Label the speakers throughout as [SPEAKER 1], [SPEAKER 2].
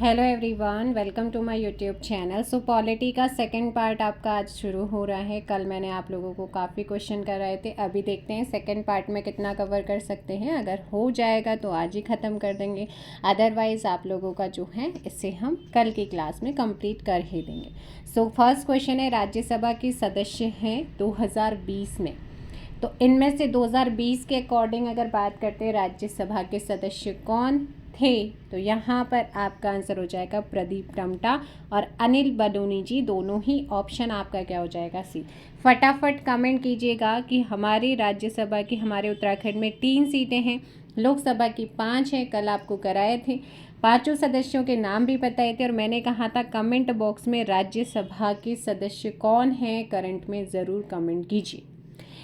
[SPEAKER 1] Hello everyone, welcome to my YouTube channel. So polity का second part आपका आज शुरू हो रहा है। कल मैंने आप लोगों को काफ़ी क्वेश्चन कराए थे। अभी देखते हैं सेकंड पार्ट में कितना कवर कर सकते हैं। अगर हो जाएगा तो आज ही ख़त्म कर देंगे, अदरवाइज़ आप लोगों का जो है इससे हम कल की क्लास में कंप्लीट कर ही देंगे। सो फर्स्ट क्वेश्चन है, राज्यसभा की सदस्य हैं 2020 में। तो इनमें से 2020 के अकॉर्डिंग अगर बात करते हैं राज्यसभा के सदस्य कौन थे, तो यहाँ पर आपका आंसर हो जाएगा प्रदीप टमटा और अनिल बलूनी जी। दोनों ही ऑप्शन आपका क्या हो जाएगा, सी। फटाफट कमेंट कीजिएगा कि हमारी राज्यसभा की, हमारे उत्तराखंड में 3 सीटें हैं, लोकसभा की 5 हैं। कल आपको कराए थे, 5 सदस्यों के नाम भी बताए थे और मैंने कहा था कमेंट बॉक्स में राज्यसभा के सदस्य कौन हैं करंट में ज़रूर कमेंट कीजिए।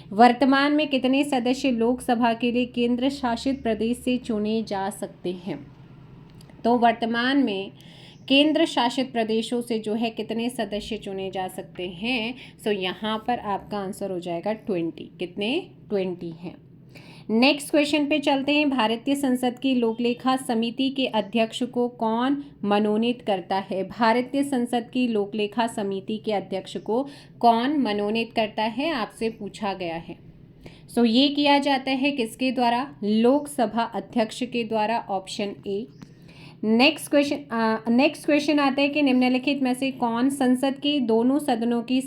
[SPEAKER 1] वर्तमान में कितने सदस्य लोकसभा के लिए केंद्र शासित प्रदेश से चुने जा सकते हैं? तो वर्तमान में केंद्र शासित प्रदेशों से जो है कितने सदस्य चुने जा सकते हैं? सो यहाँ पर आपका आंसर हो जाएगा 20। कितने? 20 हैं। नेक्स्ट क्वेश्चन पे चलते हैं। भारतीय संसद की लोकलेखा समिति के अध्यक्ष को कौन मनोनीत करता है? भारतीय संसद की लोकलेखा समिति के अध्यक्ष को कौन मनोनीत करता है, आपसे पूछा गया है। सो ये किया जाता है किसके द्वारा? लोकसभा अध्यक्ष के द्वारा, ऑप्शन ए। नेक्स्ट क्वेश्चन आता है कि निम्नलिखित में से कौन संसद के दोनों सदनों की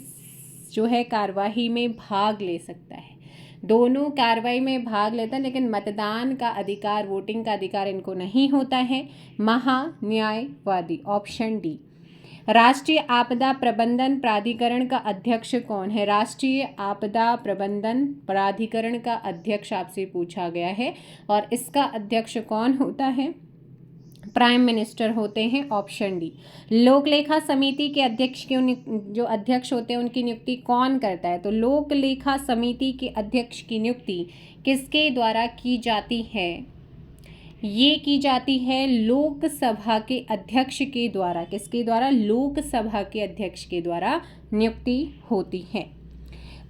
[SPEAKER 1] जो है कार्यवाही में भाग ले सकता है? दोनों कार्रवाई में भाग लेता है, लेकिन मतदान का अधिकार, वोटिंग का अधिकार इनको नहीं होता है। महान्यायवादी, ऑप्शन डी। राष्ट्रीय आपदा प्रबंधन प्राधिकरण का अध्यक्ष कौन है? राष्ट्रीय आपदा प्रबंधन प्राधिकरण का अध्यक्ष आपसे पूछा गया है और इसका अध्यक्ष कौन होता है? प्राइम मिनिस्टर होते हैं, ऑप्शन डी। लोकलेखा समिति के अध्यक्ष के जो अध्यक्ष होते हैं उनकी नियुक्ति कौन करता है? तो लोकलेखा समिति के अध्यक्ष की नियुक्ति किसके द्वारा की जाती है? ये की जाती है लोकसभा के अध्यक्ष के द्वारा। किसके द्वारा? लोकसभा के अध्यक्ष के द्वारा नियुक्ति होती है।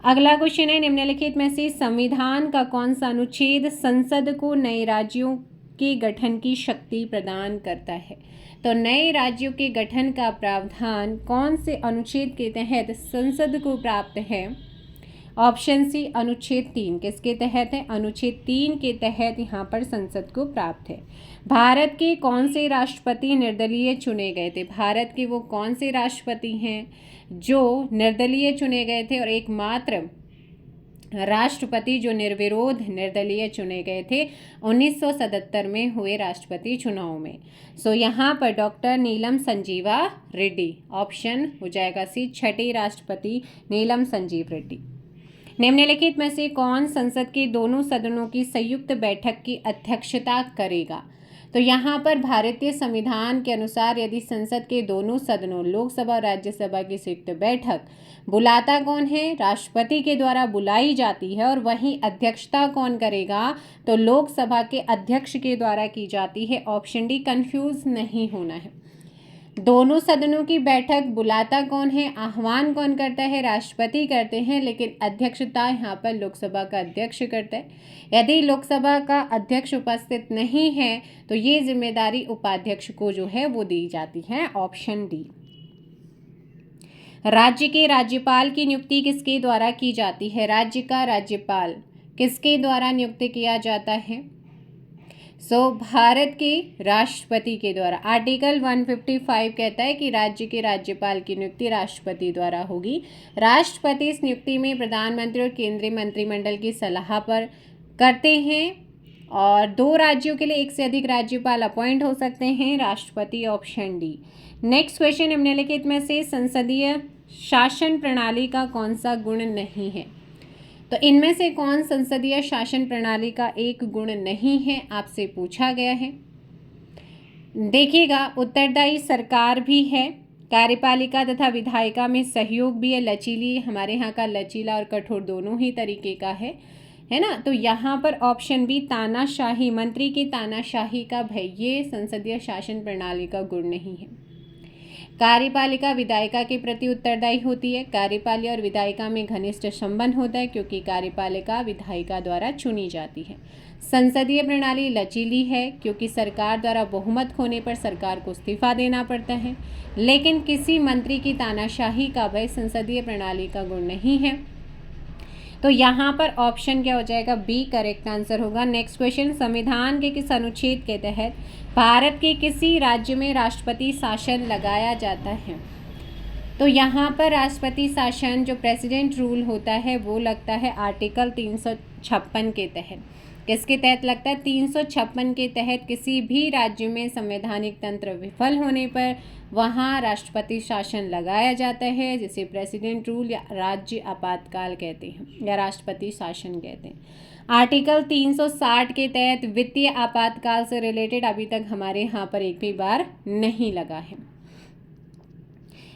[SPEAKER 1] अगला क्वेश्चन है, निम्नलिखित में से संविधान का कौन सा अनुच्छेद संसद को नए राज्यों के गठन की शक्ति प्रदान करता है? तो नए राज्यों के गठन का प्रावधान कौन से अनुच्छेद के तहत संसद को प्राप्त है? ऑप्शन सी, अनुच्छेद 3। किसके तहत है? अनुच्छेद 3 के तहत यहाँ पर संसद को प्राप्त है। भारत के कौन से राष्ट्रपति निर्दलीय चुने गए थे? भारत के वो कौन से राष्ट्रपति हैं जो निर्दलीय चुने गए थे और एकमात्र राष्ट्रपति जो निर्विरोध निर्दलीय चुने गए थे 1977 में हुए राष्ट्रपति चुनाव में? सो यहाँ पर डॉक्टर नीलम संजीवा रेड्डी, ऑप्शन हो जाएगा सी, छठी राष्ट्रपति नीलम संजीव रेड्डी। निम्नलिखित में से कौन संसद के दोनों सदनों की संयुक्त बैठक की अध्यक्षता करेगा? तो यहाँ पर भारतीय संविधान के अनुसार यदि संसद के दोनों सदनों, लोकसभा और राज्यसभा की संयुक्त बैठक बुलाता कौन है? राष्ट्रपति के द्वारा बुलाई जाती है। और वहीं अध्यक्षता कौन करेगा? तो लोकसभा के अध्यक्ष के द्वारा की जाती है, ऑप्शन डी। कंफ्यूज नहीं होना है। दोनों सदनों की बैठक बुलाता कौन है, आह्वान कौन करता है? राष्ट्रपति करते हैं, लेकिन अध्यक्षता यहाँ पर लोकसभा का अध्यक्ष करता है। यदि लोकसभा का अध्यक्ष उपस्थित नहीं है तो ये जिम्मेदारी उपाध्यक्ष को जो है वो दी जाती है, ऑप्शन डी। राज्य के राज्यपाल की नियुक्ति किसके द्वारा की जाती है? राज्य का राज्यपाल किसके द्वारा नियुक्त किया जाता है? भारत के राष्ट्रपति के द्वारा। आर्टिकल 155 कहता है कि राज्य के राज्यपाल की नियुक्ति राष्ट्रपति द्वारा होगी। राष्ट्रपति इस नियुक्ति में प्रधानमंत्री और केंद्रीय मंत्रिमंडल की सलाह पर करते हैं और 2 राज्यों के लिए 1 से अधिक राज्यपाल अपॉइंट हो सकते हैं, राष्ट्रपति, ऑप्शन डी। नेक्स्ट क्वेश्चन, निम्नलिखित में से संसदीय शासन प्रणाली का कौन सा गुण नहीं है? तो इनमें से कौन संसदीय शासन प्रणाली का एक गुण नहीं है, आपसे पूछा गया है। देखिएगा, उत्तरदायी सरकार भी है, कार्यपालिका तथा विधायिका में सहयोग भी है, लचीली, हमारे यहाँ का लचीला और कठोर दोनों ही तरीके का है ना। तो यहाँ पर ऑप्शन बी, तानाशाही, मंत्री की तानाशाही का भय, ये संसदीय शासन प्रणाली का गुण नहीं है। कार्यपालिका विधायिका के प्रति उत्तरदायी होती है। कार्यपालिका और विधायिका में घनिष्ठ संबंध होता है क्योंकि कार्यपालिका विधायिका द्वारा चुनी जाती है। संसदीय प्रणाली लचीली है क्योंकि सरकार द्वारा बहुमत खोने पर सरकार को इस्तीफा देना पड़ता है, लेकिन किसी मंत्री की तानाशाही का भय संसदीय प्रणाली का गुण नहीं है। तो यहाँ पर ऑप्शन क्या हो जाएगा? बी करेक्ट आंसर होगा। नेक्स्ट क्वेश्चन, संविधान के किस अनुच्छेद के तहत भारत के किसी राज्य में राष्ट्रपति शासन लगाया जाता है? तो यहाँ पर राष्ट्रपति शासन जो प्रेसिडेंट रूल होता है वो लगता है आर्टिकल 356 के तहत। किसके तहत लगता है? 356 के तहत किसी भी राज्य में संवैधानिक तंत्र विफल होने पर वहाँ राष्ट्रपति शासन लगाया जाता है, जिसे प्रेसिडेंट रूल या राज्य आपातकाल कहते हैं या राष्ट्रपति शासन कहते हैं। आर्टिकल 360 के तहत वित्तीय आपातकाल से रिलेटेड अभी तक हमारे यहाँ पर एक भी बार नहीं लगा है।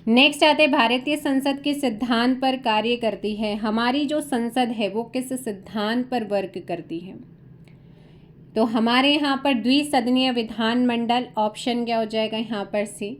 [SPEAKER 1] नेक्स्ट आते भारतीय संसद किस सिद्धांत पर कार्य करती है? हमारी जो संसद है वो किस सिद्धांत पर वर्क करती है? तो हमारे यहाँ पर द्विसदनीय विधानमंडल, ऑप्शन क्या हो जाएगा यहाँ पर? सी।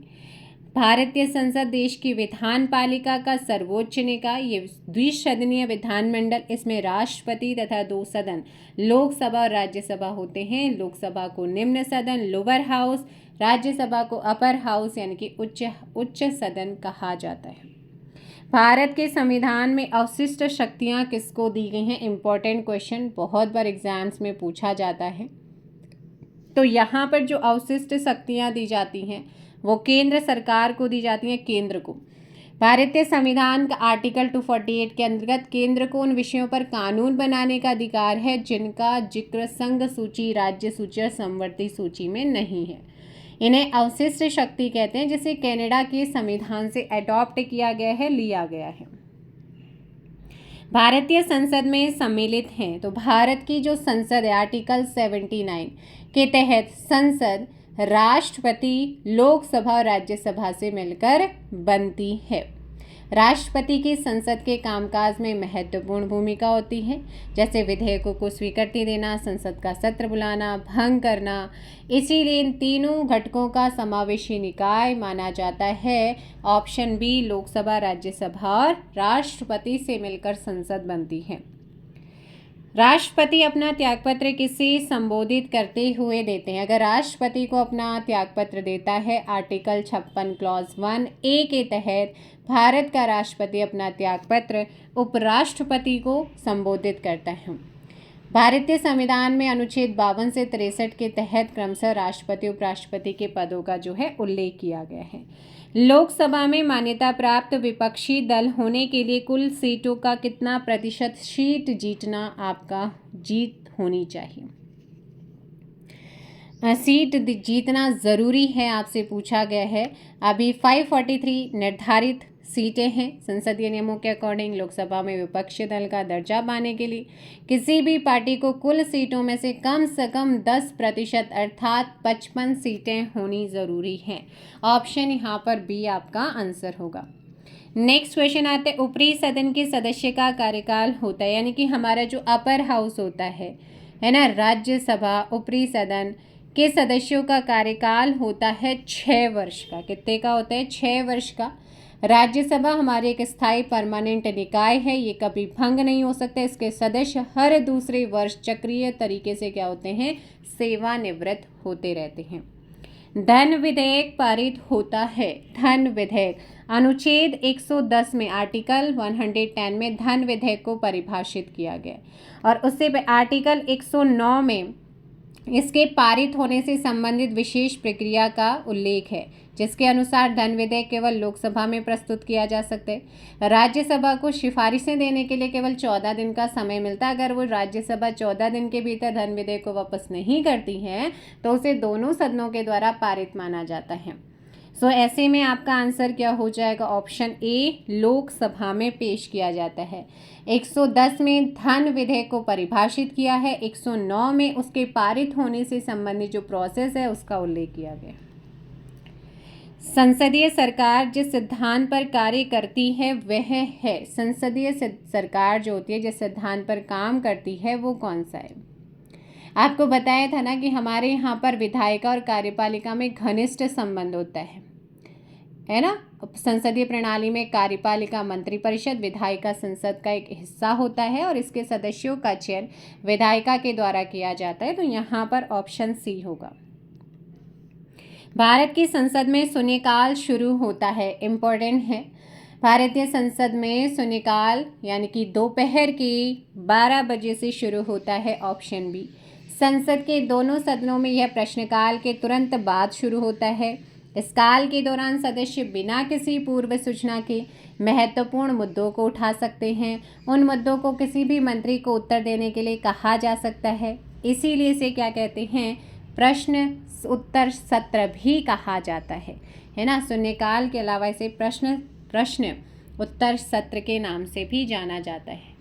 [SPEAKER 1] भारतीय संसद देश की विधान पालिका का सर्वोच्च निकाय, ये द्विसदनीय विधानमंडल, इसमें राष्ट्रपति तथा 2 सदन लोकसभा और राज्यसभा होते हैं। लोकसभा को निम्न सदन लोअर हाउस, राज्यसभा को अपर हाउस यानी कि उच्च सदन कहा जाता है। भारत के संविधान में अवशिष्ट शक्तियाँ किसको दी गई हैं? इम्पोर्टेंट क्वेश्चन, बहुत बार एग्जाम्स में पूछा जाता है। तो यहाँ पर जो अवशिष्ट शक्तियाँ दी जाती हैं वो केंद्र सरकार को दी जाती हैं, केंद्र को। भारतीय संविधान का आर्टिकल 248 के अंतर्गत केंद्र को उन विषयों पर कानून बनाने का अधिकार है जिनका जिक्र संघ सूची, राज्य सूची और समवर्ती सूची में नहीं है। इन्हें अवशिष्ट शक्ति कहते हैं, जिसे कनाडा के संविधान से अडॉप्ट किया गया है, लिया गया है। भारतीय संसद में सम्मिलित हैं। तो भारत की जो संसद है आर्टिकल 79 के तहत संसद राष्ट्रपति, लोकसभा और राज्यसभा से मिलकर बनती है। राष्ट्रपति की संसद के कामकाज में महत्वपूर्ण भूमिका होती है, जैसे विधेयकों को स्वीकृति देना, संसद का सत्र बुलाना, भंग करना। इसीलिए इन तीनों घटकों का समावेशी निकाय माना जाता है। ऑप्शन बी लोकसभा, राज्यसभा और राष्ट्रपति से मिलकर संसद बनती है। राष्ट्रपति अपना त्यागपत्र किसे संबोधित करते हुए देते हैं? अगर राष्ट्रपति को अपना त्यागपत्र देता है आर्टिकल 56 क्लॉज 1 ए के तहत भारत का राष्ट्रपति अपना त्यागपत्र उपराष्ट्रपति को संबोधित करता है। भारतीय संविधान में अनुच्छेद 52 से 63 के तहत क्रमशः राष्ट्रपति उपराष्ट्रपति के पदों का जो है उल्लेख किया गया है। लोकसभा में मान्यता प्राप्त विपक्षी दल होने के लिए कुल सीटों का कितना प्रतिशत सीट जीतना आपका जीत होनी चाहिए? सीट जीतना ज़रूरी है, आपसे पूछा गया है। अभी 543 निर्धारित सीटें हैं संसदीय नियमों के अकॉर्डिंग। लोकसभा में विपक्षी दल का दर्जा पाने के लिए किसी भी पार्टी को कुल सीटों में से कम 10% अर्थात 55 सीटें होनी ज़रूरी हैं। ऑप्शन यहाँ पर बी आपका आंसर होगा। नेक्स्ट क्वेश्चन आते हैं, ऊपरी सदन के सदस्य का कार्यकाल होता है, यानी कि हमारा जो अपर हाउस होता है ना, राज्यसभा, ऊपरी सदन के सदस्यों का कार्यकाल होता है 6 वर्ष का। कितने का होता है? 6 वर्ष का। राज्यसभा हमारे एक स्थायी परमानेंट निकाय है, ये कभी भंग नहीं हो सकता। इसके सदस्य हर दूसरे वर्ष चक्रीय तरीके से क्या होते हैं? सेवानिवृत्त होते रहते हैं। धन विधेयक पारित होता है। धन विधेयक अनुच्छेद 110 में आर्टिकल 110 में धन विधेयक को परिभाषित किया गया और उससे आर्टिकल 109 में इसके पारित होने से संबंधित विशेष प्रक्रिया का उल्लेख है, जिसके अनुसार धन विधेयक केवल लोकसभा में प्रस्तुत किया जा सकता है। राज्यसभा को सिफारिशें देने के लिए केवल 14 दिन का समय मिलता है। अगर वो राज्यसभा 14 दिन के भीतर धन विधेयक को वापस नहीं करती है तो उसे दोनों सदनों के द्वारा पारित माना जाता है। सो ऐसे में आपका आंसर क्या हो जाएगा? ऑप्शन ए लोकसभा में पेश किया जाता है। 110 में धन विधेयक को परिभाषित किया है, 109 में उसके पारित होने से संबंधित जो प्रोसेस है उसका उल्लेख किया गया। संसदीय सरकार जिस सिद्धांत पर कार्य करती है वह है, संसदीय सरकार जो होती है जिस सिद्धांत पर काम करती है वो कौन सा है? आपको बताया था ना कि हमारे यहाँ पर विधायिका और कार्यपालिका में घनिष्ठ संबंध होता है। है ना। संसदीय प्रणाली में कार्यपालिका मंत्रिपरिषद विधायिका संसद का एक हिस्सा होता है और इसके सदस्यों का चयन विधायिका के द्वारा किया जाता है। तो यहाँ पर ऑप्शन सी होगा। भारत की संसद में शून्यकाल शुरू होता है, इम्पोर्टेंट है। भारतीय संसद में शून्यकाल यानी कि दोपहर के 12 बजे से शुरू होता है, ऑप्शन बी। संसद के दोनों सदनों में यह प्रश्नकाल के तुरंत बाद शुरू होता है। इस काल के दौरान सदस्य बिना किसी पूर्व सूचना के महत्वपूर्ण मुद्दों को उठा सकते हैं। उन मुद्दों को किसी भी मंत्री को उत्तर देने के लिए कहा जा सकता है, इसीलिए इसे क्या कहते हैं, प्रश्न उत्तर सत्र भी कहा जाता है ना। शून्यकाल के अलावा इसे प्रश्न उत्तर सत्र के नाम से भी जाना जाता है।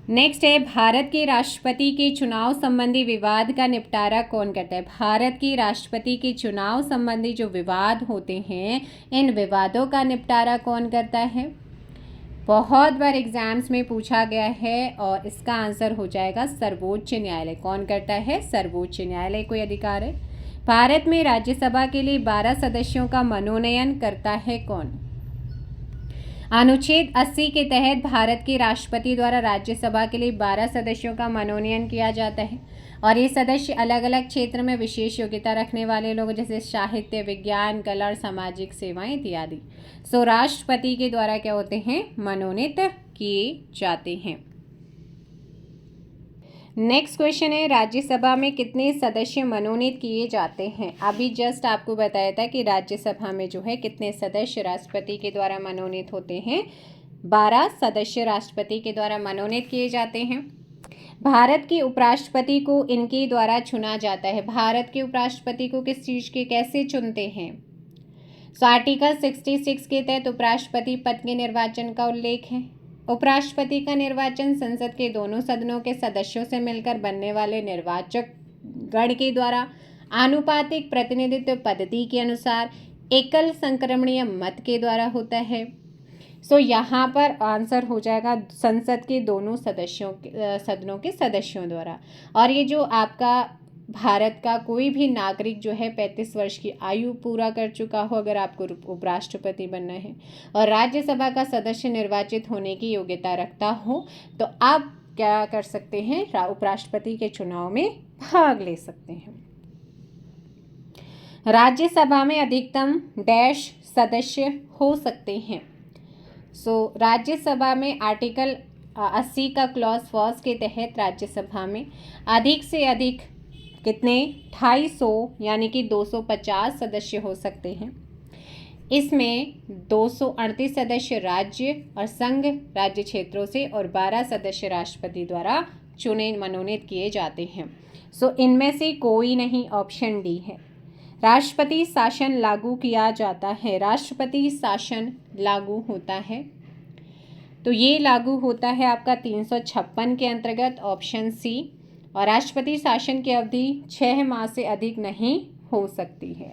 [SPEAKER 1] नेक्स्ट है, भारत के राष्ट्रपति के चुनाव संबंधी विवाद का निपटारा कौन करता है। भारत की राष्ट्रपति के चुनाव संबंधी जो विवाद होते हैं, इन विवादों का निपटारा कौन करता है। बहुत बार एग्जाम्स में पूछा गया है और इसका आंसर हो जाएगा सर्वोच्च न्यायालय। कौन करता है, सर्वोच्च न्यायालय को अधिकार है। भारत में राज्यसभा के लिए 12 सदस्यों का मनोनयन करता है कौन। अनुच्छेद 80 के तहत भारत के राष्ट्रपति द्वारा राज्यसभा के लिए 12 सदस्यों का मनोनयन किया जाता है और ये सदस्य अलग अलग क्षेत्र में विशेष योग्यता रखने वाले लोग, जैसे साहित्य, विज्ञान, कला और सामाजिक सेवाएं इत्यादि। सो राष्ट्रपति के द्वारा क्या होते हैं, मनोनीत किए जाते हैं। नेक्स्ट क्वेश्चन है, राज्यसभा में कितने सदस्य मनोनीत किए जाते हैं। अभी जस्ट आपको बताया था कि राज्यसभा में जो है कितने सदस्य राष्ट्रपति के द्वारा मनोनीत होते हैं। 12 सदस्य राष्ट्रपति के द्वारा मनोनीत किए जाते हैं। भारत के उपराष्ट्रपति को इनके द्वारा चुना जाता है। भारत के उपराष्ट्रपति को किस चीज़ के कैसे चुनते हैं। सो आर्टिकल 66 के तहत उपराष्ट्रपति पद के निर्वाचन का उल्लेख है। उपराष्ट्रपति का निर्वाचन संसद के दोनों सदनों के सदस्यों से मिलकर बनने वाले निर्वाचक गण के द्वारा आनुपातिक प्रतिनिधित्व पद्धति के अनुसार एकल संक्रमणीय मत के द्वारा होता है। सो यहाँ पर आंसर हो जाएगा संसद के दोनों सदनों के सदस्यों द्वारा। और ये जो आपका भारत का कोई भी नागरिक जो है 35 वर्ष की आयु पूरा कर चुका हो, अगर आपको उपराष्ट्रपति बनना है और राज्यसभा का सदस्य निर्वाचित होने की योग्यता रखता हो, तो आप क्या कर सकते हैं, उपराष्ट्रपति के चुनाव में भाग ले सकते हैं। राज्यसभा में अधिकतम डैश सदस्य हो सकते हैं। सो राज्यसभा में आर्टिकल 80 का क्लॉज फर्स्ट के तहत राज्यसभा में अधिक से अधिक कितने 250 यानी कि 250 सदस्य हो सकते हैं। इसमें 238 सदस्य राज्य और संघ राज्य क्षेत्रों से और 12 सदस्य राष्ट्रपति द्वारा चुने मनोनीत किए जाते हैं। सो इनमें से कोई नहीं, ऑप्शन डी है। राष्ट्रपति शासन लागू किया जाता है। राष्ट्रपति शासन लागू होता है तो ये लागू होता है आपका 356 के अंतर्गत, ऑप्शन सी। और राष्ट्रपति शासन की अवधि 6 माह से अधिक नहीं हो सकती है।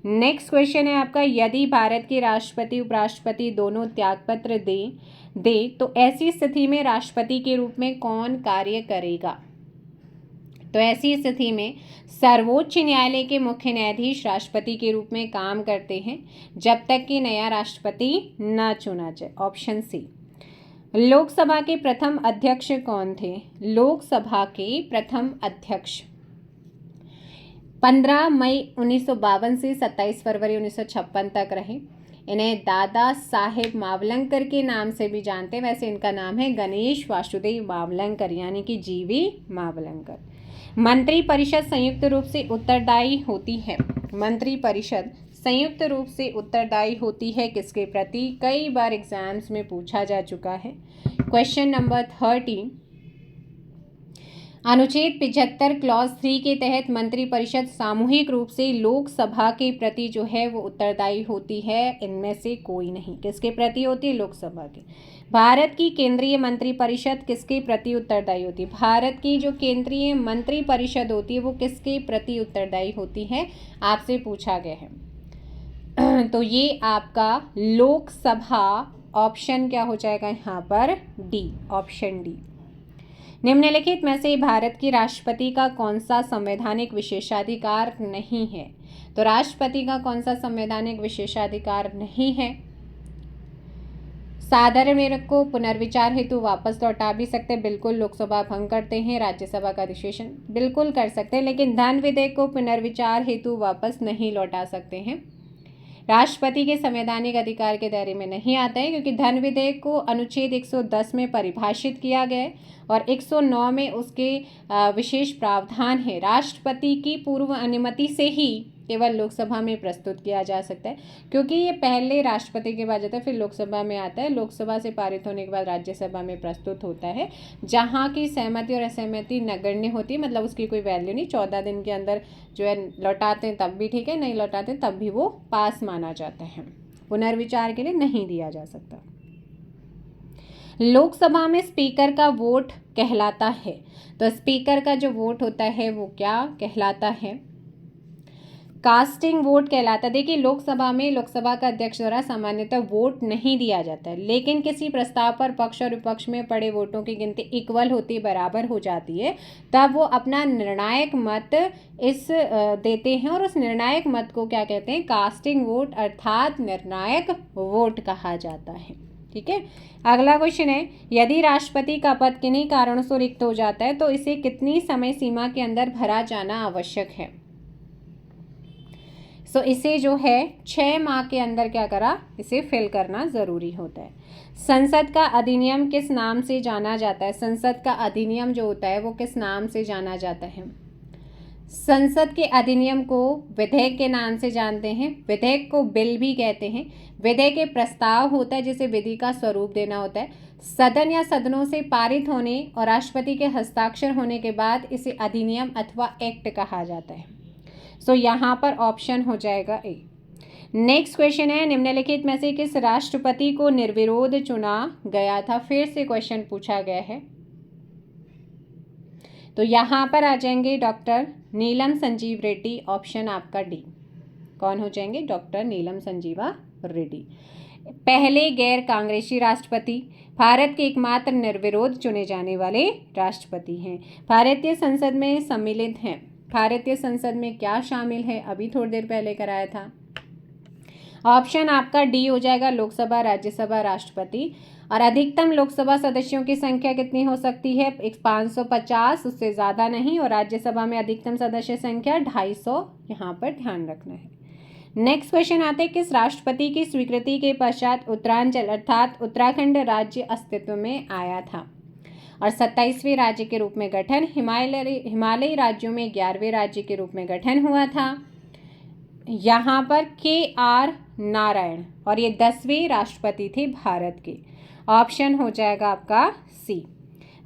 [SPEAKER 1] नेक्स्ट क्वेश्चन है आपका, यदि भारत के राष्ट्रपति उपराष्ट्रपति दोनों त्यागपत्र दे तो ऐसी स्थिति में राष्ट्रपति के रूप में कौन कार्य करेगा। तो ऐसी स्थिति में सर्वोच्च न्यायालय के मुख्य न्यायाधीश राष्ट्रपति के रूप में काम करते हैं जब तक कि नया राष्ट्रपति न चुना जाए, ऑप्शन सी। लोकसभा के प्रथम अध्यक्ष कौन थे। लोकसभा के प्रथम अध्यक्ष 15 मई 1952 से 27 फरवरी 1956 तक रहे। इन्हें दादा साहेब मावलंकर के नाम से भी जानते हैं। वैसे इनका नाम है गणेश वासुदेव मावलंकर यानी कि जीवी मावलंकर। मंत्रिपरिषद संयुक्त रूप से उत्तरदायी होती है। मंत्रिपरिषद संयुक्त रूप से उत्तरदायी होती है किसके प्रति, कई बार एग्जाम्स में पूछा जा चुका है। क्वेश्चन नंबर 30, अनुच्छेद 75 क्लॉज 3 के तहत मंत्रिपरिषद सामूहिक रूप से लोकसभा के प्रति जो है वो उत्तरदायी होती है। इनमें से कोई नहीं, किसके प्रति होती है, लोकसभा के। भारत की केंद्रीय मंत्रिपरिषद किसके प्रति उत्तरदायी होती है। भारत की जो केंद्रीय मंत्रिपरिषद होती है वो किसके प्रति उत्तरदायी होती है, आपसे पूछा गया है। तो ये आपका लोकसभा, ऑप्शन क्या हो जाएगा यहाँ पर, डी, ऑप्शन डी। निम्नलिखित में से भारत की राष्ट्रपति का कौन सा संवैधानिक विशेषाधिकार नहीं है? तो राष्ट्रपति का कौन सा संवैधानिक विशेषाधिकार नहीं है? साधारण विधेयक को पुनर्विचार हेतु वापस लौटा भी सकते हैं, बिल्कुल। लोकसभा भंग करते हैं, राज्यसभा का अधिवेशन बिल्कुल कर सकते हैं, लेकिन धन विधेयक को पुनर्विचार हेतु वापस नहीं लौटा सकते हैं। राष्ट्रपति के संवैधानिक अधिकार के दायरे में नहीं आता है, क्योंकि धन विधेयक को अनुच्छेद 110 में परिभाषित किया गया है और 109 में उसके विशेष प्रावधान है। राष्ट्रपति की पूर्व अनुमति से ही केवल लोकसभा में प्रस्तुत किया जा सकता है, क्योंकि ये पहले राष्ट्रपति के बाद जाता है, फिर लोकसभा में आता है। लोकसभा से पारित होने के बाद राज्यसभा में प्रस्तुत होता है, जहाँ की सहमति और असहमति नगण्य होती है, मतलब उसकी कोई वैल्यू नहीं। 14 दिन के अंदर जो है लौटाते हैं तब भी ठीक है, नहीं लौटाते तब भी वो पास माना जाता है, पुनर्विचार के लिए नहीं दिया जा सकता। लोकसभा में स्पीकर का वोट कहलाता है, तो स्पीकर का जो वोट होता है वो क्या कहलाता है? कास्टिंग वोट कहलाता है। देखिए, लोकसभा में लोकसभा का अध्यक्ष द्वारा सामान्यतः वोट नहीं दिया जाता है, लेकिन किसी प्रस्ताव पर पक्ष और विपक्ष में पड़े वोटों की गिनती इक्वल होती, बराबर हो जाती है, तब वो अपना निर्णायक मत देते हैं, और उस निर्णायक मत को क्या कहते हैं? कास्टिंग वोट, अर्थात निर्णायक वोट कहा जाता है। ठीक है। अगला क्वेश्चन है, यदि राष्ट्रपति का पद किन्हीं कारणों से रिक्त हो जाता है तो इसे कितनी समय सीमा के अंदर भरा जाना आवश्यक है? सो इसे जो है 6 माह के अंदर क्या करा, इसे फिल करना ज़रूरी होता है। संसद का अधिनियम किस नाम से जाना जाता है? संसद का अधिनियम जो होता है वो किस नाम से जाना जाता है? संसद के अधिनियम को विधेयक के नाम से जानते हैं, विधेयक को बिल भी कहते हैं। विधेयक के प्रस्ताव होता है जिसे विधि का स्वरूप देना होता है। सदन या सदनों से पारित होने और राष्ट्रपति के हस्ताक्षर होने के बाद इसे अधिनियम अथवा एक्ट कहा जाता है। सो यहाँ पर ऑप्शन हो जाएगा ए। नेक्स्ट क्वेश्चन है, निम्नलिखित में से किस राष्ट्रपति को निर्विरोध चुना गया था? फिर से क्वेश्चन पूछा गया है, तो यहाँ पर आ जाएंगे डॉक्टर नीलम संजीव रेड्डी। ऑप्शन आपका डी। कौन हो जाएंगे? डॉक्टर नीलम संजीवा रेड्डी। पहले गैर कांग्रेसी राष्ट्रपति, भारत के एकमात्र निर्विरोध चुने जाने वाले राष्ट्रपति हैं। भारतीय संसद में सम्मिलित हैं। भारतीय संसद में क्या शामिल है? अभी थोड़ी देर पहले कराया था। ऑप्शन आपका डी हो जाएगा, लोकसभा, राज्यसभा, राष्ट्रपति। और अधिकतम लोकसभा सदस्यों की संख्या कितनी हो सकती है? 550, उससे ज़्यादा नहीं। और राज्यसभा में अधिकतम सदस्य संख्या 250, यहाँ पर ध्यान रखना है। नेक्स्ट क्वेश्चन आते हैं, किस राष्ट्रपति की स्वीकृति के पश्चात उत्तरांचल अर्थात उत्तराखंड राज्य अस्तित्व में आया था? और 27वें राज्य के रूप में गठन, हिमालयी राज्यों में 11वें राज्य के रूप में गठन हुआ था। यहाँ पर KR नारायण, और ये 10वें राष्ट्रपति थे भारत के। ऑप्शन हो जाएगा आपका सी।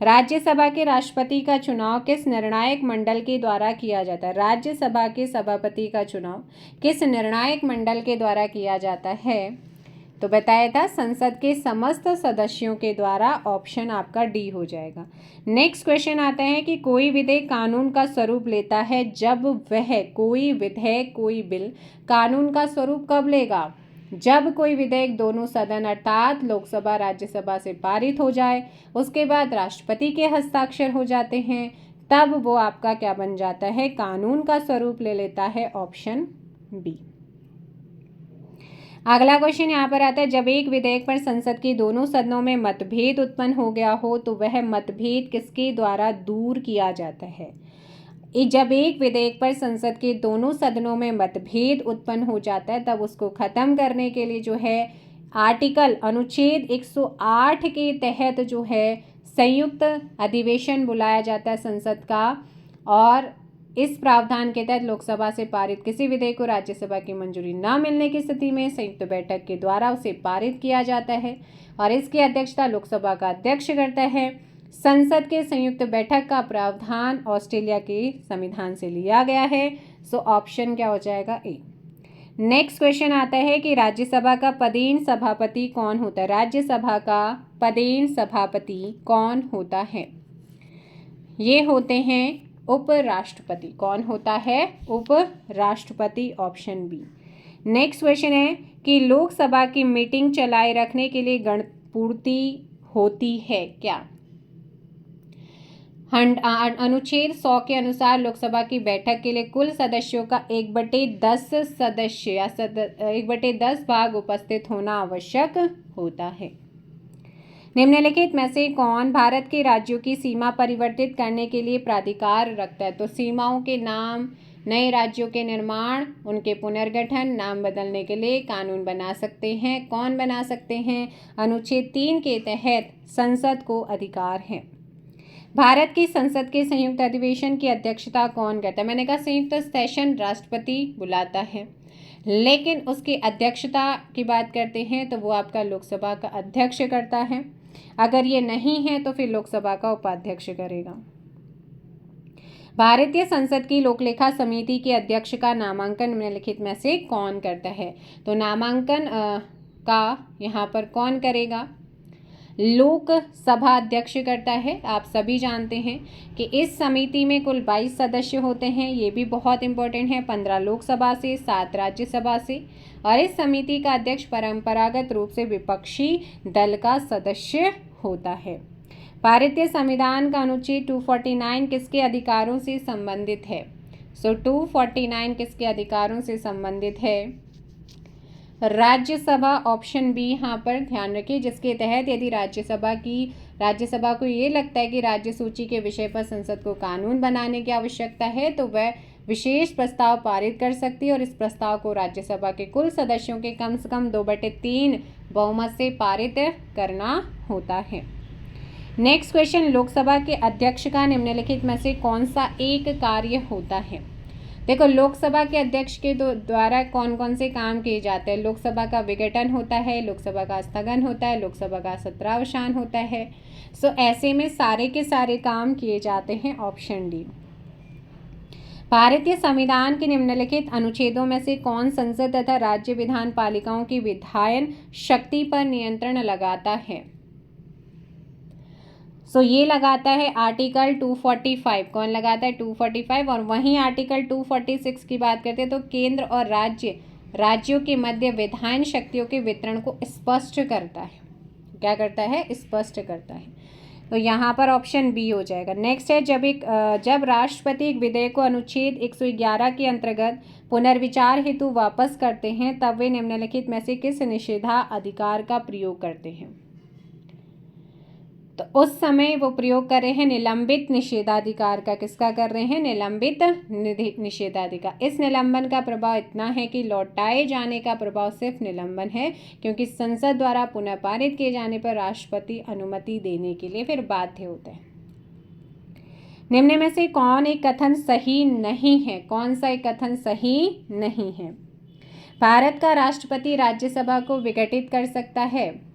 [SPEAKER 1] राज्यसभा के राष्ट्रपति का चुनाव किस निर्णायक मंडल के द्वारा किया जाता है? राज्यसभा के सभापति का चुनाव किस निर्णायक मंडल के द्वारा किया जाता है? तो बताया था संसद के समस्त सदस्यों के द्वारा। ऑप्शन आपका डी हो जाएगा। नेक्स्ट क्वेश्चन आता है कि कोई विधेयक कानून का स्वरूप लेता है जब वह, कोई विधेयक, कोई बिल कानून का स्वरूप कब लेगा? जब कोई विधेयक दोनों सदन अर्थात लोकसभा, राज्यसभा से पारित हो जाए, उसके बाद राष्ट्रपति के हस्ताक्षर हो जाते हैं, तब वो आपका क्या बन जाता है? कानून का स्वरूप ले लेता है। Option B. अगला क्वेश्चन यहाँ पर आता है, जब एक विधेयक पर संसद के दोनों सदनों में मतभेद उत्पन्न हो गया हो तो वह मतभेद किसके द्वारा दूर किया जाता है? जब एक विधेयक पर संसद के दोनों सदनों में मतभेद उत्पन्न हो जाता है तब उसको खत्म करने के लिए जो है आर्टिकल अनुच्छेद 108 के तहत जो है संयुक्त अधिवेशन बुलाया जाता है संसद का, और इस प्रावधान के तहत लोकसभा से पारित किसी विधेयक को राज्यसभा की मंजूरी न मिलने की स्थिति में संयुक्त बैठक के द्वारा उसे पारित किया जाता है, और इसकी अध्यक्षता लोकसभा का अध्यक्ष करता है। संसद के संयुक्त बैठक का प्रावधान ऑस्ट्रेलिया के संविधान से लिया गया है। सो ऑप्शन क्या हो जाएगा? ए। नेक्स्ट क्वेश्चन आता है कि राज्यसभा का पदेन सभापति कौन होता है? राज्यसभा का पदेन सभापति कौन होता है? ये होते हैं उपराष्ट्रपति। कौन होता है? उपराष्ट्रपति। Option B. नेक्स्ट क्वेश्चन है कि लोकसभा की मीटिंग चलाए रखने के लिए गणपूर्ति होती है क्या? अनुच्छेद 100 के अनुसार लोकसभा की बैठक के लिए कुल सदस्यों का 1/10 सदस्य या 1/10 भाग उपस्थित होना आवश्यक होता है। निम्नलिखित में से कौन भारत के राज्यों की सीमा परिवर्तित करने के लिए प्राधिकार रखता है? तो सीमाओं के नाम, नए राज्यों के निर्माण, उनके पुनर्गठन, नाम बदलने के लिए कानून बना सकते हैं। कौन बना सकते हैं? अनुच्छेद 3 के तहत संसद को अधिकार है। भारत की संसद के संयुक्त अधिवेशन की अध्यक्षता कौन करता है? मैंने कहा संयुक्त सेशन राष्ट्रपति बुलाता है, लेकिन उसकी अध्यक्षता की बात करते हैं तो वो आपका लोकसभा का अध्यक्ष करता है। अगर ये नहीं है तो फिर लोकसभा का उपाध्यक्ष करेगा। भारतीय संसद की लोकलेखा समिति के अध्यक्ष का नामांकन निम्नलिखित में से कौन करता है? तो नामांकन का यहाँ पर कौन करेगा? लोकसभा अध्यक्ष करता है। आप सभी जानते हैं कि इस समिति में कुल 22 सदस्य होते हैं। ये भी बहुत इंपॉर्टेंट है। 15 लोकसभा से, 7 राज्यसभा से, और इस समिति का अध्यक्ष परंपरागत रूप से विपक्षी दल का सदस्य होता है। भारतीय संविधान का अनुच्छेद 249 किसके अधिकारों से संबंधित है? 249 किसके अधिकारों से संबंधित है? राज्यसभा, ऑप्शन बी यहाँ पर ध्यान रखिए, जिसके तहत यदि राज्यसभा को ये लगता है कि राज्य सूची के विषय पर संसद को कानून बनाने की आवश्यकता है तो वह विशेष प्रस्ताव पारित कर सकती है और इस प्रस्ताव को राज्यसभा के कुल सदस्यों के कम से कम 2/3 बहुमत से पारित करना होता है। नेक्स्ट क्वेश्चन, लोकसभा के अध्यक्ष का निम्नलिखित में से कौन सा एक कार्य होता है? देखो, लोकसभा के अध्यक्ष के द्वारा कौन कौन से काम किए जाते हैं? लोकसभा का विघटन होता है, लोकसभा का स्थगन होता है, लोकसभा का सत्रावसान होता है। ऐसे में सारे के सारे काम किए जाते हैं। Option D. भारतीय संविधान के निम्नलिखित अनुच्छेदों में से कौन संसद तथा राज्य विधान पालिकाओं की विधायन शक्ति पर नियंत्रण लगाता है? ये लगाता है आर्टिकल 245। कौन लगाता है? 245। और वहीं आर्टिकल 246 की बात करते हैं तो केंद्र और राज्यों के मध्य विधायन शक्तियों के वितरण को स्पष्ट करता है। क्या करता है? स्पष्ट करता है। तो यहाँ पर ऑप्शन बी हो जाएगा। नेक्स्ट है, जब राष्ट्रपति एक विधेयक को अनुच्छेद 111 के अंतर्गत पुनर्विचार हेतु वापस करते हैं तब वे निम्नलिखित में से किस निषेधाधिकार का प्रयोग करते हैं? तो उस समय वो प्रयोग कर रहे हैं निलंबित निषेधाधिकार का। किसका कर रहे हैं? निलंबित निषेधाधिकार। इस निलंबन का प्रभाव इतना है कि लौटाए जाने का प्रभाव सिर्फ निलंबन है, क्योंकि संसद द्वारा पुनः पारित किए जाने पर राष्ट्रपति अनुमति देने के लिए फिर बाध्य होता है। निम्न में से कौन एक कथन सही नहीं है? कौन सा एक कथन सही नहीं है? भारत का राष्ट्रपति राज्यसभा को विघटित कर सकता है?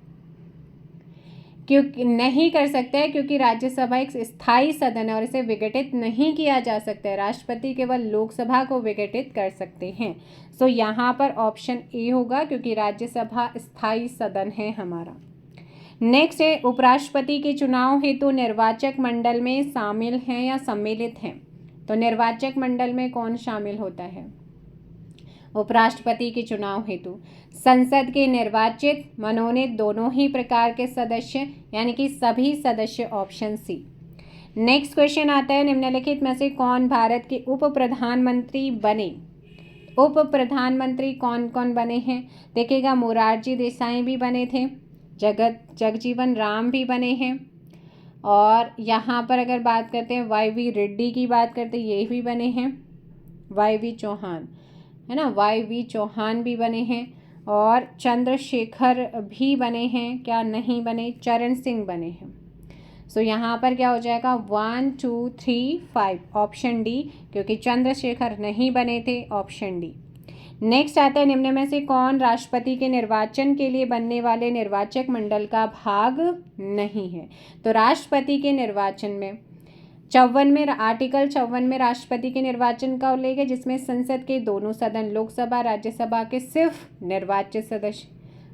[SPEAKER 1] क्योंकि नहीं कर सकता है, क्योंकि राज्यसभा एक स्थायी सदन है और इसे विघटित नहीं किया जा सकता है। राष्ट्रपति केवल लोकसभा को विघटित कर सकते हैं। यहाँ पर ऑप्शन ए होगा, क्योंकि राज्यसभा स्थायी सदन है हमारा। नेक्स्ट है, उपराष्ट्रपति के चुनाव हेतु निर्वाचक मंडल में शामिल हैं या सम्मिलित हैं? तो निर्वाचक मंडल में कौन शामिल होता है? उपराष्ट्रपति के चुनाव हेतु संसद के निर्वाचित, मनोनीत दोनों ही प्रकार के सदस्य, यानी कि सभी सदस्य। Option C. नेक्स्ट क्वेश्चन आता है, निम्नलिखित में से कौन भारत के उप प्रधानमंत्री बने? उप प्रधानमंत्री कौन कौन बने हैं? देखिएगा, मोरारजी देसाई भी बने थे, जगजीवन राम भी बने हैं, और यहाँ पर अगर बात करते हैं YV रेड्डी की बात करते हैं, ये भी बने हैं। YV चौहान है ना, YV चौहान भी बने हैं, और चंद्रशेखर भी बने हैं। क्या नहीं बने? चरण सिंह बने हैं। यहाँ पर क्या हो जाएगा? 1 2 3 5 ऑप्शन डी, क्योंकि चंद्रशेखर नहीं बने थे। Option D. नेक्स्ट आता है, निम्न में से कौन राष्ट्रपति के निर्वाचन के लिए बनने वाले निर्वाचक मंडल का भाग नहीं है? तो राष्ट्रपति के निर्वाचन में आर्टिकल 54 में राष्ट्रपति के निर्वाचन का उल्लेख है, जिसमें संसद के दोनों सदन, लोकसभा राज्यसभा के सिर्फ निर्वाचित सदस्य,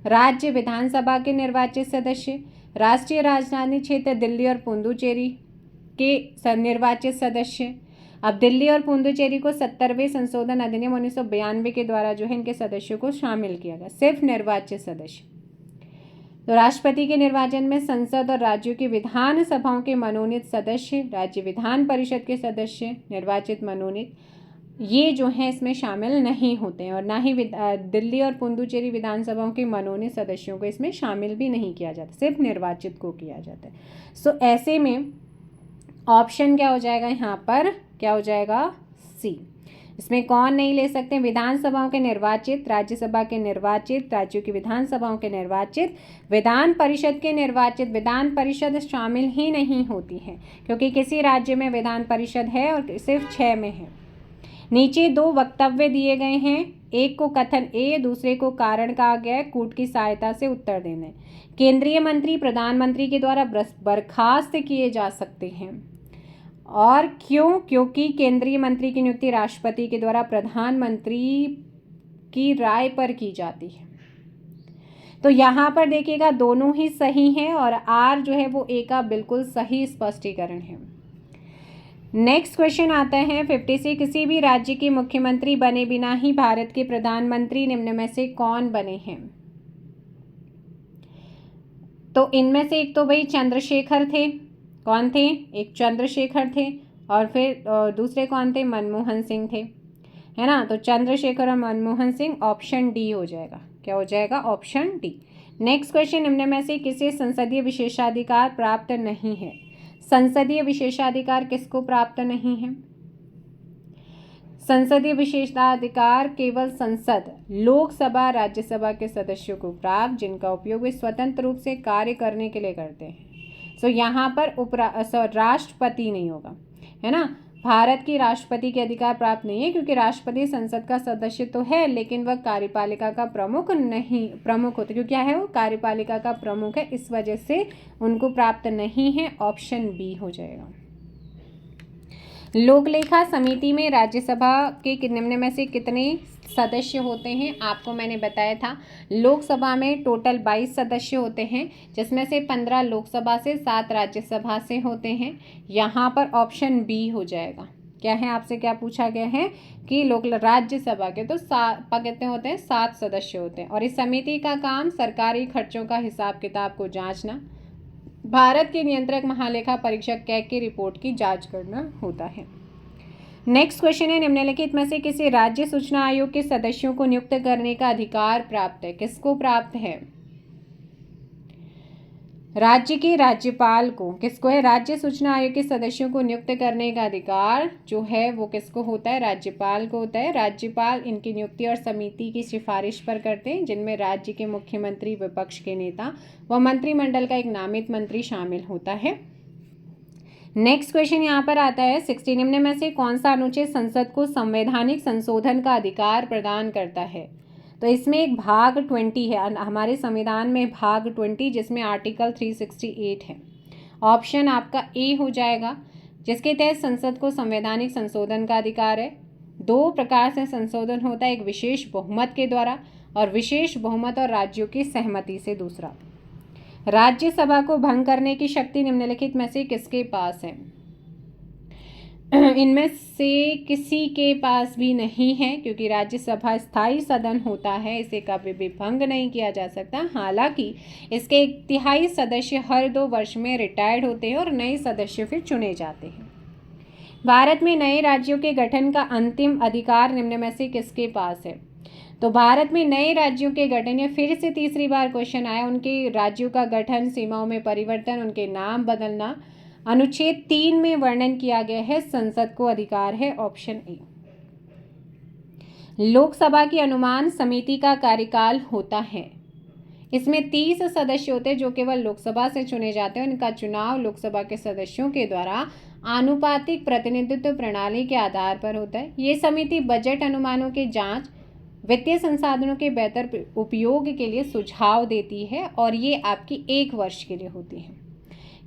[SPEAKER 1] राज्य विधानसभा के निर्वाचित सदस्य, राष्ट्रीय राजधानी क्षेत्र दिल्ली और पुडुचेरी के निर्वाचित सदस्य। अब दिल्ली और पुडुचेरी को 70वें संशोधन अधिनियम 1992 के द्वारा जो है इनके सदस्यों को शामिल किया गया, सिर्फ निर्वाचित सदस्य। तो राष्ट्रपति के निर्वाचन में संसद और राज्यों की विधान सभाओं के मनोनीत सदस्य, राज्य विधान परिषद के सदस्य, निर्वाचित मनोनीत, ये जो है इसमें शामिल नहीं होते हैं। और ना ही दिल्ली और पुडुचेरी विधानसभाओं के मनोनीत सदस्यों को इसमें शामिल भी नहीं किया जाता, सिर्फ निर्वाचित को किया जाता है। सो ऐसे में ऑप्शन क्या हो जाएगा यहाँ पर, क्या हो जाएगा, सी। इसमें कौन नहीं ले सकते, विधानसभाओं के निर्वाचित, राज्यसभा के निर्वाचित, राज्यों की विधानसभाओं के निर्वाचित, विधान परिषद के निर्वाचित। विधान परिषद शामिल ही नहीं होती है क्योंकि किसी राज्य में विधान परिषद है और सिर्फ 6 में है। नीचे 2 वक्तव्य दिए गए हैं, एक को कथन ए, दूसरे को कारण कहा गया है, कूट की सहायता से उत्तर देने। केंद्रीय मंत्री प्रधानमंत्री के द्वारा बर्खास्त किए जा सकते हैं। और क्यों? क्योंकि केंद्रीय मंत्री की नियुक्ति राष्ट्रपति के द्वारा प्रधानमंत्री की राय पर की जाती है। तो यहाँ पर देखिएगा दोनों ही सही हैं और आर जो है वो ए का बिल्कुल सही स्पष्टीकरण है। नेक्स्ट क्वेश्चन आता है 50 से, किसी भी राज्य के मुख्यमंत्री बने बिना ही भारत के प्रधानमंत्री निम्न में से कौन बने हैं? तो इनमें से एक तो भाई चंद्रशेखर थे। कौन थे? एक चंद्रशेखर थे और फिर दूसरे कौन थे? मनमोहन सिंह थे, है ना। तो चंद्रशेखर और मनमोहन सिंह, ऑप्शन डी हो जाएगा। क्या हो जाएगा? Option D. नेक्स्ट क्वेश्चन, निम्न में से किसे संसदीय विशेषाधिकार प्राप्त नहीं है? संसदीय विशेषाधिकार किसको प्राप्त नहीं है? संसदीय विशेषाधिकार केवल संसद, लोकसभा, राज्यसभा के सदस्यों को प्राप्त, जिनका उपयोग वे स्वतंत्र रूप से कार्य करने के लिए करते हैं। सो यहाँ पर राष्ट्रपति नहीं होगा, है ना। भारत की राष्ट्रपति के अधिकार प्राप्त नहीं है क्योंकि राष्ट्रपति संसद का सदस्य तो है लेकिन वह कार्यपालिका का प्रमुख नहीं, प्रमुख होता क्योंकि क्या है वो कार्यपालिका का प्रमुख है, इस वजह से उनको प्राप्त नहीं है। ऑप्शन बी हो जाएगा। लोकलेखा समिति में राज्यसभा के निम्न में से कितने सदस्य होते हैं? आपको मैंने बताया था लोकसभा में टोटल 22 सदस्य होते हैं जिसमें से 15 लोकसभा से, 7 राज्यसभा से होते हैं। यहाँ पर ऑप्शन बी हो जाएगा। क्या है, आपसे क्या पूछा गया है कि राज्यसभा के तो कितने होते हैं? 7 सदस्य होते हैं। और इस समिति का काम सरकारी खर्चों का हिसाब किताब को जांचना, भारत के नियंत्रक महालेखा परीक्षक कैग की रिपोर्ट की जांच करना होता है। नेक्स्ट क्वेश्चन है, निम्नलिखित में से किसी राज्य सूचना आयोग के सदस्यों को नियुक्त करने का अधिकार प्राप्त है? किसको प्राप्त है? राज्य के राज्यपाल को। किसको है? राज्य सूचना आयोग के सदस्यों को नियुक्त करने का अधिकार जो है वो किसको होता है? राज्यपाल को होता है। राज्यपाल इनकी नियुक्ति और समिति की सिफारिश पर करते हैं जिनमें राज्य के मुख्यमंत्री, विपक्ष के नेता व मंत्रिमंडल का एक नामित मंत्री शामिल होता है। नेक्स्ट क्वेश्चन यहाँ पर आता है 60, निम्न में से कौन सा अनुच्छेद संसद को संवैधानिक संशोधन का अधिकार प्रदान करता है? तो इसमें एक भाग 20 है, हमारे संविधान में भाग 20 जिसमें आर्टिकल 368 है। ऑप्शन आपका ए हो जाएगा, जिसके तहत संसद को संवैधानिक संशोधन का अधिकार है। 2 प्रकार से संशोधन होता है, एक विशेष बहुमत के द्वारा और विशेष बहुमत और राज्यों की सहमति से दूसरा। राज्यसभा को भंग करने की शक्ति निम्नलिखित में से किसके पास है? इनमें से किसी के पास भी नहीं है क्योंकि राज्यसभा स्थायी सदन होता है, इसे कभी भी भंग नहीं किया जा सकता। हालांकि इसके 1/3 सदस्य हर 2 वर्ष में रिटायर्ड होते हैं और नए सदस्य फिर चुने जाते हैं। भारत में नए राज्यों के गठन का अंतिम अधिकार निम्न में से किसके पास है? तो भारत में नए राज्यों के गठन, या फिर से तीसरी बार क्वेश्चन आया, उनके राज्यों का गठन, सीमाओं में परिवर्तन, उनके नाम बदलना अनुच्छेद 3 में वर्णन किया गया है, संसद को अधिकार है। Option A. लोकसभा की अनुमान समिति का कार्यकाल होता है, इसमें 30 सदस्य होते हैं जो केवल लोकसभा से चुने जाते हैं। उनका चुनाव लोकसभा के सदस्यों के द्वारा आनुपातिक प्रतिनिधित्व प्रणाली के आधार पर होता है। ये समिति बजट अनुमानों की जांच, वित्तीय संसाधनों के बेहतर उपयोग के लिए सुझाव देती है और ये आपकी 1 वर्ष के लिए होती है।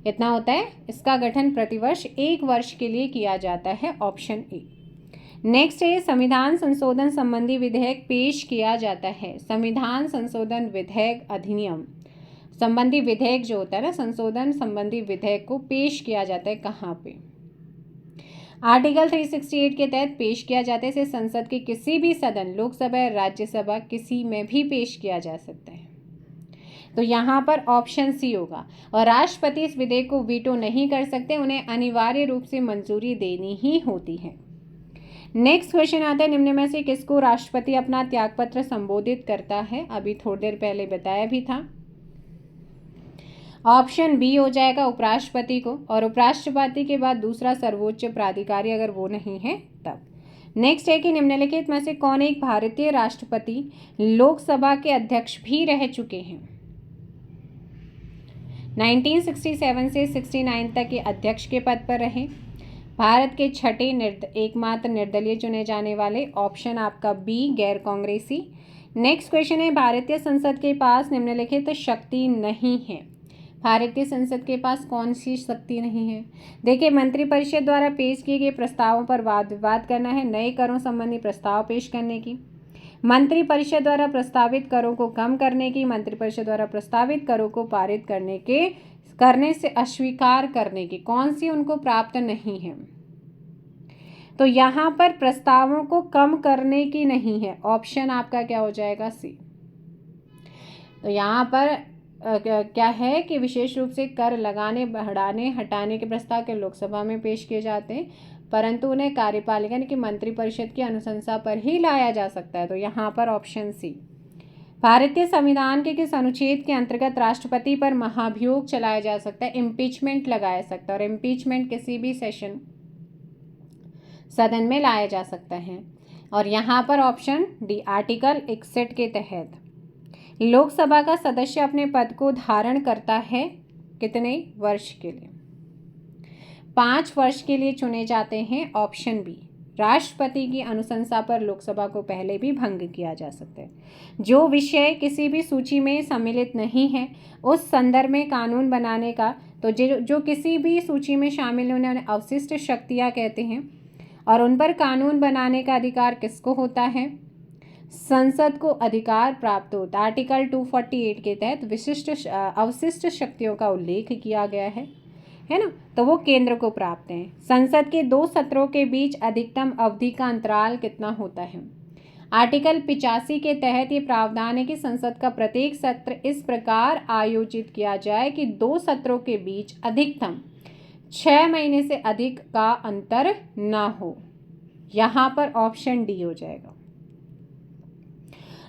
[SPEAKER 1] कितना होता है? इसका गठन प्रतिवर्ष 1 वर्ष के लिए किया जाता है। Option A. नेक्स्ट है, संविधान संशोधन संबंधी विधेयक पेश किया जाता है। संविधान संशोधन विधेयक अधिनियम संबंधी विधेयक जो होता है ना, संशोधन संबंधी विधेयक को पेश किया जाता है कहाँ पे? आर्टिकल 368 के तहत पेश किया जाता है। इसे संसद के किसी भी सदन, लोकसभा या राज्यसभा, किसी में भी पेश किया जा सकता है। तो यहाँ पर ऑप्शन सी होगा। और राष्ट्रपति इस विधेयक को वीटो नहीं कर सकते, उन्हें अनिवार्य रूप से मंजूरी देनी ही होती है। नेक्स्ट क्वेश्चन आता है, निम्न में से किसको राष्ट्रपति अपना त्यागपत्र संबोधित करता है? अभी थोड़ी देर पहले बताया भी था। ऑप्शन बी हो जाएगा उपराष्ट्रपति को, और उपराष्ट्रपति के बाद दूसरा सर्वोच्च प्राधिकारी अगर वो नहीं है तब। नेक्स्ट है कि निम्नलिखित में से कौन एक भारतीय राष्ट्रपति लोकसभा के अध्यक्ष भी रह चुके हैं? 1967 से 69 तक ये अध्यक्ष के पद पर रहे। भारत के छठे एकमात्र निर्दलीय चुने जाने वाले। ऑप्शन आपका बी गैर कांग्रेसी। नेक्स्ट क्वेश्चन है, भारतीय संसद के पास निम्नलिखित शक्ति नहीं है। भारतीय संसद के पास कौन सी शक्ति नहीं है? देखिए, मंत्रिपरिषद द्वारा पेश किए गए प्रस्तावों पर वाद विवाद करना है, नए करों संबंधी प्रस्ताव पेश करने की, मंत्रिपरिषद द्वारा प्रस्तावित करों को कम करने की, मंत्रिपरिषद द्वारा प्रस्तावित करों को पारित करने से अस्वीकार करने की, कौन सी उनको प्राप्त नहीं है? तो यहाँ पर प्रस्तावों को कम करने की नहीं है। ऑप्शन आपका क्या हो जाएगा? सी। तो यहाँ पर क्या है कि विशेष रूप से कर लगाने, बढ़ाने, हटाने के प्रस्ताव के लोकसभा में पेश किए जाते हैं, परंतु उन्हें कार्यपालिका यानी कि मंत्रिपरिषद की अनुशंसा पर ही लाया जा सकता है। तो यहाँ पर ऑप्शन सी। भारतीय संविधान के किस अनुच्छेद के अंतर्गत राष्ट्रपति पर महाभियोग चलाया जा सकता है? इम्पीचमेंट लगाया सकता है, और इम्पीचमेंट किसी भी सदन में लाया जा सकता है। और यहाँ पर ऑप्शन डी आर्टिकल 61 के तहत लोकसभा का सदस्य अपने पद को धारण करता है कितने वर्ष के लिए? 5 वर्ष के लिए चुने जाते हैं। Option B. राष्ट्रपति की अनुशंसा पर लोकसभा को पहले भी भंग किया जा सकता है। जो विषय किसी भी सूची में सम्मिलित नहीं है उस संदर्भ में कानून बनाने का, तो जो किसी भी सूची में शामिल होने वाले अवशिष्ट शक्तियाँ कहते हैं, और उन पर कानून बनाने का अधिकार किसको होता है? संसद को अधिकार प्राप्त होता है। आर्टिकल 248 के तहत अवशिष्ट शक्तियों का उल्लेख किया गया है ना, तो वो केंद्र को प्राप्त है। संसद के 2 सत्रों के बीच अधिकतम अवधि का अंतराल कितना होता है? आर्टिकल 85 के तहत ये प्रावधान है कि संसद का प्रत्येक सत्र इस प्रकार आयोजित किया जाए कि 2 सत्रों के बीच अधिकतम 6 महीने से अधिक का अंतर ना हो। यहाँ पर ऑप्शन डी हो जाएगा।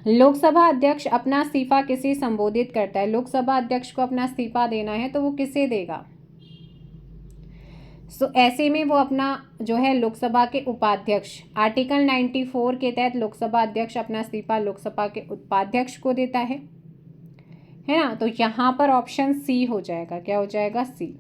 [SPEAKER 1] लोकसभा अध्यक्ष अपना इस्तीफा किसे संबोधित करता है? लोकसभा अध्यक्ष को अपना इस्तीफा देना है तो वो किसे देगा? ऐसे में वो अपना जो है लोकसभा के उपाध्यक्ष, आर्टिकल 94 के तहत लोकसभा अध्यक्ष अपना इस्तीफा लोकसभा के उपाध्यक्ष को देता है ना। तो यहाँ पर ऑप्शन सी हो जाएगा। क्या हो जाएगा? सी।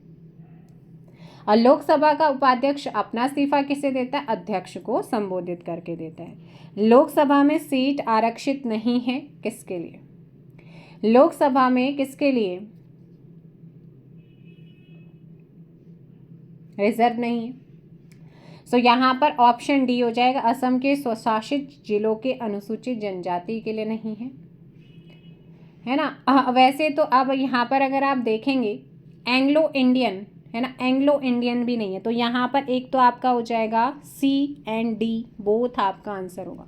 [SPEAKER 1] और लोकसभा का उपाध्यक्ष अपना इस्तीफा किसे देता है? अध्यक्ष को संबोधित करके देता है। लोकसभा में सीट आरक्षित नहीं है, किसके लिए? लोकसभा में किसके लिए रिजर्व नहीं है? सो यहाँ पर ऑप्शन डी हो जाएगा। असम के स्वशासित जिलों के अनुसूचित जनजाति के लिए नहीं है ना। वैसे तो अब यहाँ पर अगर आप देखेंगे एंग्लो इंडियन है ना, एंग्लो इंडियन भी नहीं है। तो यहाँ पर एक तो आपका हो जाएगा सी एंड डी, बोथ आपका आंसर होगा।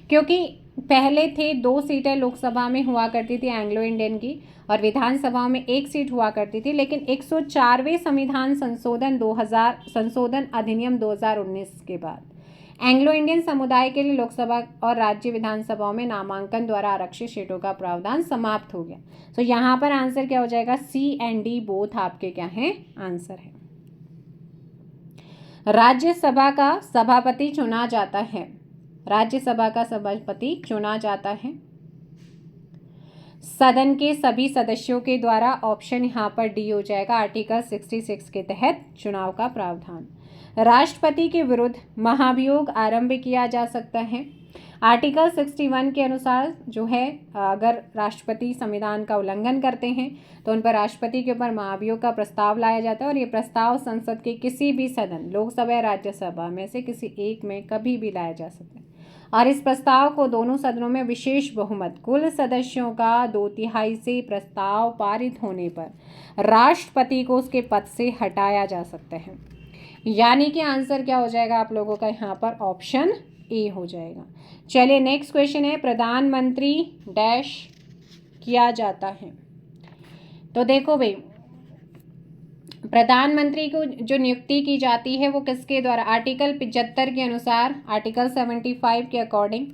[SPEAKER 1] क्योंकि पहले थे 2 सीटें लोकसभा में हुआ करती थी एंग्लो इंडियन की, और विधानसभा में 1 सीट हुआ करती थी। लेकिन 104वें संविधान संशोधन अधिनियम 2019 के बाद एंग्लो इंडियन समुदाय के लिए लोकसभा और राज्य विधानसभाओं में नामांकन द्वारा आरक्षित सीटों का प्रावधान समाप्त हो गया। तो यहाँ पर आंसर क्या हो जाएगा? सी एंड डी बोथ आपके क्या हैं? आंसर है। राज्यसभा का सभापति चुना जाता है। राज्यसभा का सभापति चुना जाता है सदन के सभी सदस्यों के द्वारा। ऑप्शन यहाँ पर डी हो जाएगा। आर्टिकल 66 के तहत चुनाव का प्रावधान। राष्ट्रपति के विरुद्ध महाभियोग आरंभ किया जा सकता है। आर्टिकल 61 के अनुसार जो है, अगर राष्ट्रपति संविधान का उल्लंघन करते हैं तो उन पर राष्ट्रपति के ऊपर महाभियोग का प्रस्ताव लाया जाता है, और ये प्रस्ताव संसद के किसी भी सदन, लोकसभा या राज्यसभा में से किसी एक में कभी भी लाया जा सकता है। और इस प्रस्ताव को दोनों सदनों में विशेष बहुमत, कुल सदस्यों का 2/3 से प्रस्ताव पारित होने पर राष्ट्रपति को उसके पद से हटाया जा सकता है। यानी कि आंसर क्या हो जाएगा आप लोगों का? यहाँ पर ऑप्शन ए हो जाएगा। चलिए नेक्स्ट क्वेश्चन है, प्रधानमंत्री डैश किया जाता है। तो देखो भाई, प्रधानमंत्री को जो नियुक्ति की जाती है वो किसके द्वारा? आर्टिकल 75 के अनुसार, आर्टिकल 75 के अकॉर्डिंग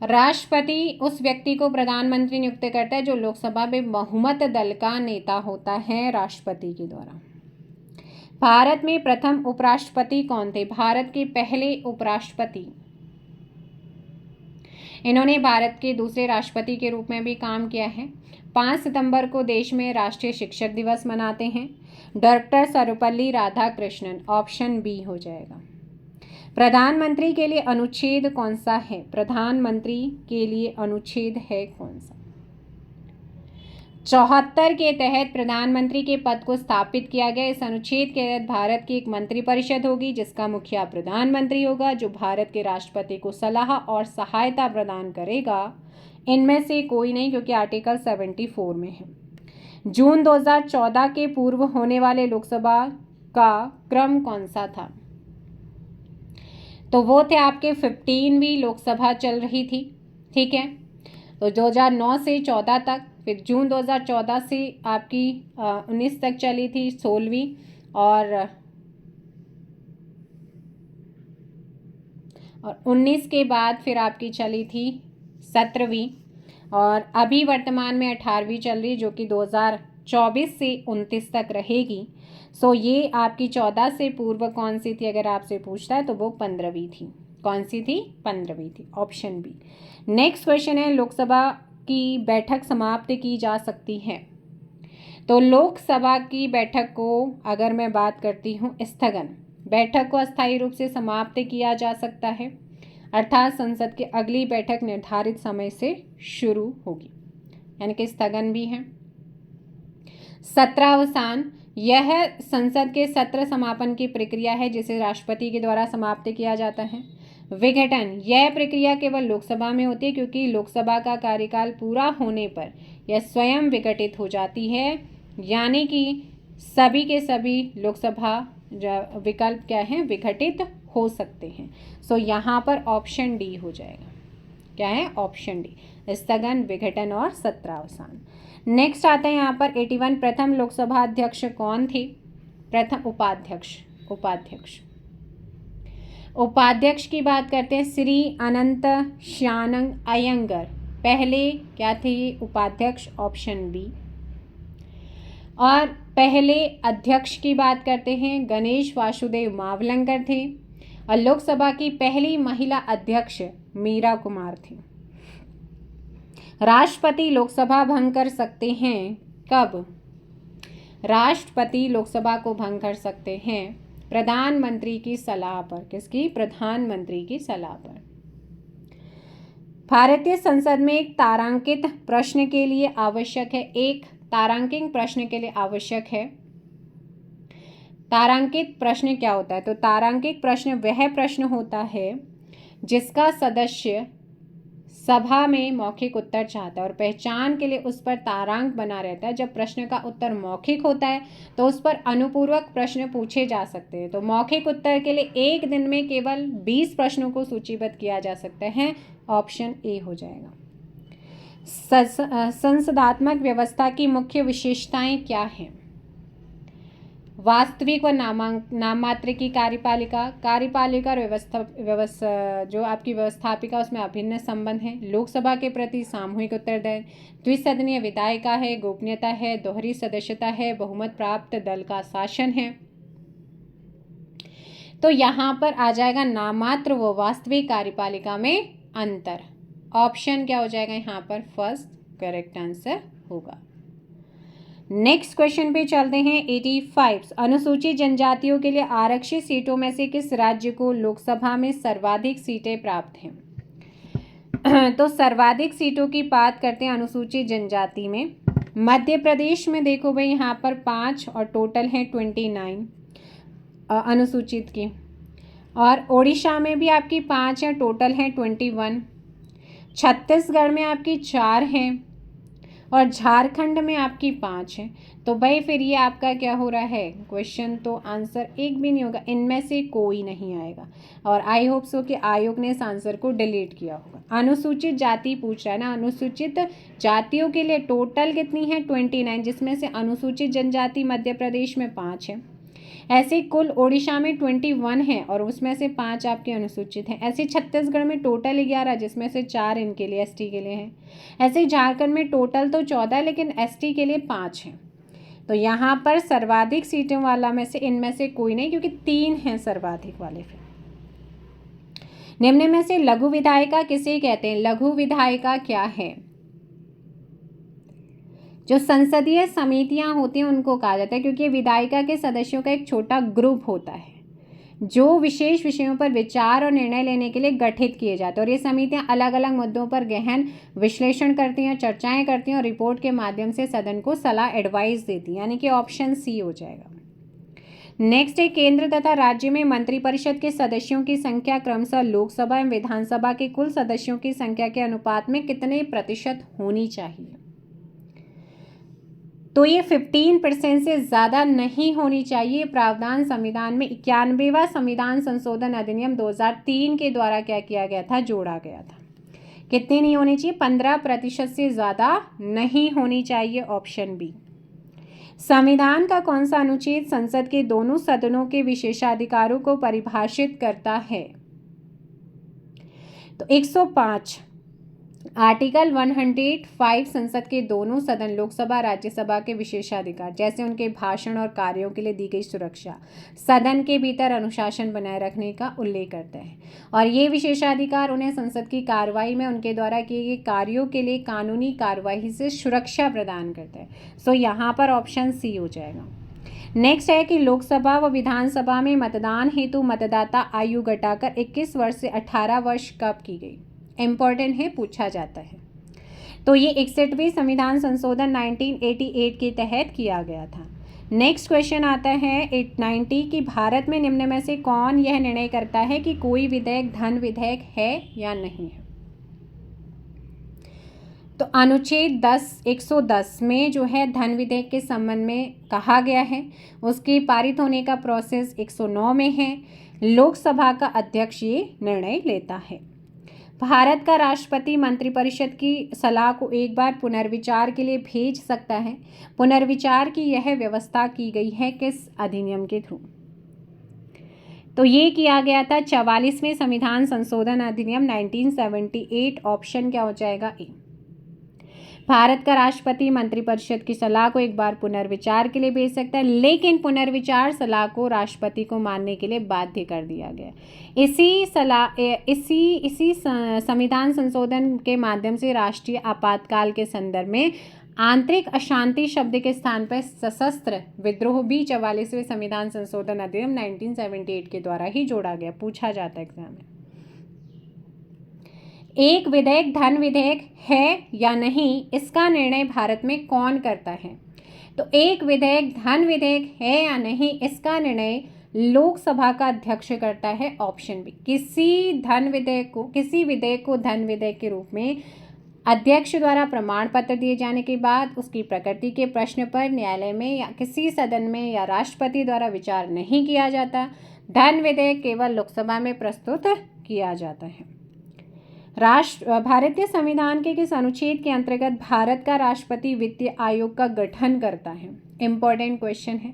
[SPEAKER 1] राष्ट्रपति उस व्यक्ति को प्रधानमंत्री नियुक्त करता है जो लोकसभा में बहुमत दल का नेता होता है, राष्ट्रपति के द्वारा। भारत में प्रथम उपराष्ट्रपति कौन थे? भारत के पहले उपराष्ट्रपति, इन्होंने भारत के दूसरे राष्ट्रपति के रूप में भी काम किया है। 5 सितंबर को देश में राष्ट्रीय शिक्षक दिवस मनाते हैं। Doctor Sarvepalli Radhakrishnan, option B हो जाएगा। प्रधानमंत्री के लिए अनुच्छेद कौन सा है? प्रधानमंत्री के लिए अनुच्छेद है कौन सा? 74 के तहत प्रधानमंत्री के पद को स्थापित किया गया। इस अनुच्छेद के तहत भारत की एक मंत्रिपरिषद होगी जिसका मुखिया प्रधानमंत्री होगा, जो भारत के राष्ट्रपति को सलाह और सहायता प्रदान करेगा। इनमें से कोई नहीं, क्योंकि आर्टिकल 74 में है। जून 2014 के पूर्व होने वाले लोकसभा का क्रम कौन सा था? तो वो थे आपके 15वीं लोकसभा चल रही थी, ठीक है। तो 2009 से 14 तक, फिर जून 2014 से आपकी 19 तक चली थी 16वीं, और 19 के बाद फिर आपकी चली थी 17वीं, और अभी वर्तमान में 18वीं चल रही, जो कि 2024 से 29 तक रहेगी। सो ये आपकी 14 से पूर्व कौन सी थी अगर आपसे पूछता है तो वो 15वीं थी। कौन सी थी? 15वीं थी, ऑप्शन बी। नेक्स्ट क्वेश्चन है, लोकसभा की बैठक समाप्त की जा सकती है? तो लोकसभा की बैठक को अगर मैं बात करती हूँ स्थगन, बैठक को अस्थायी रूप से समाप्त किया जा सकता है, अर्थात संसद की अगली बैठक निर्धारित समय से शुरू होगी, यानी कि स्थगन भी है। सत्रावसान, यह संसद के सत्र समापन की प्रक्रिया है जिसे राष्ट्रपति के द्वारा समाप्त किया जाता है। विघटन, यह प्रक्रिया केवल लोकसभा में होती है क्योंकि लोकसभा का कार्यकाल पूरा होने पर यह स्वयं विघटित हो जाती है, यानी कि सभी के सभी लोकसभा विकल्प क्या है? विघटित हो सकते हैं। सो यहाँ पर ऑप्शन डी हो जाएगा। क्या है? ऑप्शन डी, स्थगन, विघटन और सत्रावसान। नेक्स्ट आता है यहाँ पर 81, प्रथम लोकसभा अध्यक्ष कौन थे? प्रथम उपाध्यक्ष की बात करते हैं, श्री अनंत श्यानंग अयंगर पहले क्या थे? उपाध्यक्ष, ऑप्शन बी। और पहले अध्यक्ष की बात करते हैं, गणेश वासुदेव मावलंकर थे, और लोकसभा की पहली महिला अध्यक्ष मीरा कुमार थी। राष्ट्रपति लोकसभा भंग कर सकते हैं कब? राष्ट्रपति लोकसभा को भंग कर सकते हैं प्रधानमंत्री की सलाह पर। किसकी? प्रधानमंत्री की सलाह पर। भारतीय संसद में एक तारांकित प्रश्न के लिए आवश्यक है, एक तारांकित प्रश्न के लिए आवश्यक है। तारांकित प्रश्न क्या होता है? तो तारांकित प्रश्न वह प्रश्न होता है जिसका सदस्य सभा में मौखिक उत्तर चाहता है और पहचान के लिए उस पर तारांक बना रहता है। जब प्रश्न का उत्तर मौखिक होता है तो उस पर अनुपूरक प्रश्न पूछे जा सकते हैं। तो मौखिक उत्तर के लिए एक दिन में केवल 20 प्रश्नों को सूचीबद्ध किया जा सकता है, ऑप्शन ए हो जाएगा। संसदात्मक व्यवस्था की मुख्य विशेषताएं क्या हैं? वास्तविक व नाममात्र की कार्यपालिका और व्यवस्था जो आपकी व्यवस्थापिका उसमें अभिन्न संबंध है। लोकसभा के प्रति सामूहिक उत्तरदायित्व, द्विसदनीय विधायिका है, गोपनीयता है, दोहरी सदस्यता है, बहुमत प्राप्त दल का शासन है। तो यहाँ पर आ जाएगा नाममात्र व वास्तविक कार्यपालिका में अंतर। ऑप्शन क्या हो जाएगा यहाँ पर? फर्स्ट करेक्ट आंसर होगा। नेक्स्ट क्वेश्चन पे चलते हैं। 85, अनुसूचित जनजातियों के लिए आरक्षित सीटों में से किस राज्य को लोकसभा में सर्वाधिक सीटें प्राप्त हैं? तो सर्वाधिक सीटों की बात करते हैं अनुसूचित जनजाति में। मध्य प्रदेश में देखो भाई, यहाँ पर 5 और टोटल है 29 अनुसूचित की, और उड़ीसा में भी आपकी 5 है, टोटल है 21। छत्तीसगढ़ में आपकी 4 हैं, और झारखंड में आपकी 5 है। तो भाई फिर ये आपका क्या हो रहा है क्वेश्चन, तो आंसर एक भी नहीं होगा, इनमें से कोई नहीं आएगा। और आई होप सो कि आयोग ने इस आंसर को डिलीट किया होगा। अनुसूचित जाति पूछ रहा है ना, अनुसूचित जातियों के लिए टोटल कितनी है 29, जिसमें से अनुसूचित जनजाति मध्य प्रदेश में 5 है। ऐसे कुल ओडिशा में 21 है और उसमें से 5 आपके अनुसूचित हैं। ऐसे छत्तीसगढ़ में टोटल 11, जिसमें से 4 इनके लिए एसटी के लिए हैं। ऐसे झारखंड में टोटल तो 14 लेकिन एसटी के लिए 5 हैं। तो यहाँ पर सर्वाधिक सीटों वाला में से इनमें से कोई नहीं, क्योंकि 3 हैं सर्वाधिक वाले। फिर निम्न में से लघु विधायिका किसे कहते हैं? लघु विधायिका क्या है? जो संसदीय समितियां होती हैं उनको कहा जाता है, क्योंकि विधायिका के सदस्यों का एक छोटा ग्रुप होता है जो विशेष विषयों पर विचार और निर्णय लेने के लिए गठित किए जाते हैं। और ये समितियां अलग अलग मुद्दों पर गहन विश्लेषण करती हैं, चर्चाएं करती हैं और रिपोर्ट के माध्यम से सदन को सलाह एडवाइस देती हैं, यानी कि ऑप्शन सी हो जाएगा। नेक्स्ट है, केंद्र तथा राज्य में मंत्रिपरिषद के सदस्यों की संख्या क्रमशः लोकसभा एवं विधानसभा के कुल सदस्यों की संख्या के अनुपात में कितने प्रतिशत होनी चाहिए? तो ये 15% से ज़्यादा नहीं होनी चाहिए। प्रावधान संविधान में 91वां संविधान संशोधन अधिनियम 2003 के द्वारा क्या किया गया था? जोड़ा गया था। कितनी नहीं होनी चाहिए? 15% से ज़्यादा नहीं होनी चाहिए, ऑप्शन बी। संविधान का कौन सा अनुच्छेद संसद के दोनों सदनों के विशेषाधिकारों को परिभाषित करता है? तो 105 आर्टिकल 105 संसद के दोनों सदन लोकसभा राज्यसभा के विशेषाधिकार, जैसे उनके भाषण और कार्यों के लिए दी गई सुरक्षा, सदन के भीतर अनुशासन बनाए रखने का उल्लेख करता है। और ये विशेषाधिकार उन्हें संसद की कार्रवाई में उनके द्वारा किए गए कार्यों के लिए कानूनी कार्रवाई से सुरक्षा प्रदान करता है। सो यहाँ पर ऑप्शन सी हो जाएगा। नेक्स्ट है कि लोकसभा व विधानसभा में मतदान हेतु मतदाता आयु घटाकर 21 वर्ष से 18 वर्ष कब की गई? इम्पॉर्टेंट है, पूछा जाता है। तो ये 61वें संविधान संशोधन 1988 के तहत किया गया था। नेक्स्ट क्वेश्चन आता है 890 कि भारत में निम्न में से कौन यह निर्णय करता है कि कोई विधेयक धन विधेयक है या नहीं है? तो अनुच्छेद 110 में जो है धन विधेयक के संबंध में कहा गया है, उसके पारित होने का प्रोसेस 109 में है। लोकसभा का अध्यक्ष ये निर्णय लेता है। भारत का राष्ट्रपति मंत्रिपरिषद की सलाह को एक बार पुनर्विचार के लिए भेज सकता है। पुनर्विचार की यह व्यवस्था की गई है किस अधिनियम के थ्रू? तो ये किया गया था 44वें संविधान संशोधन अधिनियम 1978। ऑप्शन क्या हो जाएगा? ए। भारत का राष्ट्रपति मंत्रिपरिषद की सलाह को एक बार पुनर्विचार के लिए भेज सकता है, लेकिन पुनर्विचार सलाह को राष्ट्रपति को मानने के लिए बाध्य कर दिया गया। इसी संविधान संशोधन के माध्यम से राष्ट्रीय आपातकाल के संदर्भ में आंतरिक अशांति शब्द के स्थान पर सशस्त्र विद्रोह भी 44वें संविधान संशोधन अधिनियम 1978 के द्वारा ही जोड़ा गया। पूछा जाता है एग्जाम में। एक विधेयक धन विधेयक है या नहीं, इसका निर्णय भारत में कौन करता है? तो एक विधेयक धन विधेयक है या नहीं, इसका निर्णय लोकसभा का अध्यक्ष करता है, ऑप्शन बी। किसी विधेयक को धन विधेयक के रूप में अध्यक्ष द्वारा प्रमाण पत्र दिए जाने के बाद उसकी प्रकृति के प्रश्न पर न्यायालय में या किसी सदन में या राष्ट्रपति द्वारा विचार नहीं किया जाता। धन विधेयक केवल लोकसभा में प्रस्तुत किया जाता है। भारतीय संविधान के किस अनुच्छेद के अंतर्गत भारत का राष्ट्रपति वित्तीय आयोग का गठन करता है? इम्पोर्टेंट क्वेश्चन है।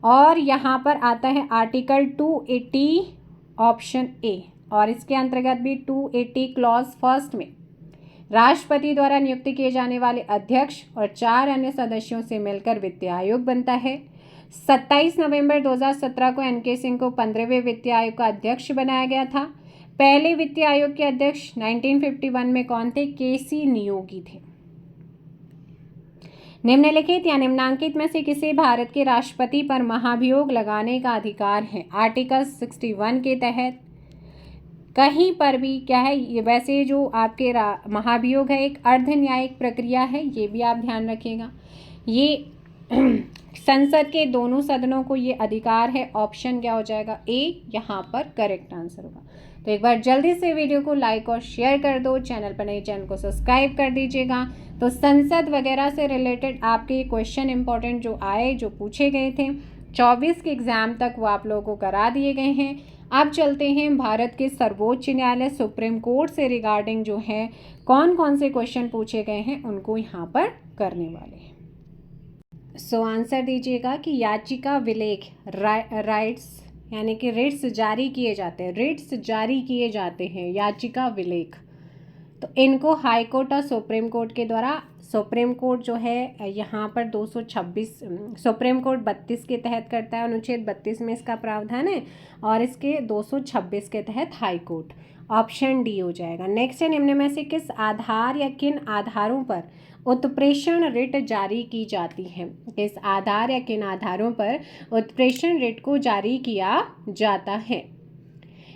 [SPEAKER 1] और यहाँ पर आता है आर्टिकल 280 ऑप्शन ए, और इसके अंतर्गत भी 280 क्लॉज फर्स्ट में राष्ट्रपति द्वारा नियुक्त किए जाने वाले अध्यक्ष और 4 अन्य सदस्यों से मिलकर वित्तीय आयोग बनता है। 27 नवंबर 2017 को एन.के. सिंह को 15वें वित्तीय आयोग का अध्यक्ष बनाया गया था। पहले वित्तीय आयोग के अध्यक्ष 1951 में कौन थे? के.सी. नियोगी थे। निम्नलिखित या निम्नांकित में से किसे भारत के राष्ट्रपति पर महाभियोग लगाने का अधिकार है? आर्टिकल 61 के तहत कहीं पर भी क्या है, ये वैसे जो आपके महाभियोग है एक अर्ध न्यायिक प्रक्रिया है, ये भी आप ध्यान रखिएगा। ये संसद के दोनों सदनों को ये अधिकार है। ऑप्शन क्या हो जाएगा? ए यहाँ पर करेक्ट आंसर होगा। तो एक बार जल्दी से वीडियो को लाइक और शेयर कर दो। चैनल पर नए, चैनल को सब्सक्राइब कर दीजिएगा तो संसद वगैरह से रिलेटेड आपके क्वेश्चन इंपॉर्टेंट जो आए, जो पूछे गए थे 24 के एग्ज़ाम तक, वो आप लोगों को करा दिए गए हैं। अब चलते हैं भारत के सर्वोच्च न्यायालय सुप्रीम कोर्ट से रिगार्डिंग जो है कौन कौन से क्वेश्चन पूछे गए हैं उनको यहाँ पर करने वाले हैं। सो आंसर दीजिएगा कि याचिका विलेख राइट्स यानी कि रिट्स जारी किए जाते हैं, रिट्स जारी किए जाते हैं, याचिका विलेख, तो इनको हाई कोर्ट और सुप्रीम कोर्ट के द्वारा, सुप्रीम कोर्ट जो है यहाँ पर 226, सुप्रीम कोर्ट 32 के तहत करता है, अनुच्छेद 32 में इसका प्रावधान है, और इसके 226 के तहत हाई कोर्ट। ऑप्शन डी हो जाएगा। नेक्स्ट है, निम्न में से किस आधार या किन आधारों पर उत्प्रेषण रिट जारी की जाती है? किस आधार या किन आधारों पर उत्प्रेषण रिट को जारी किया जाता है?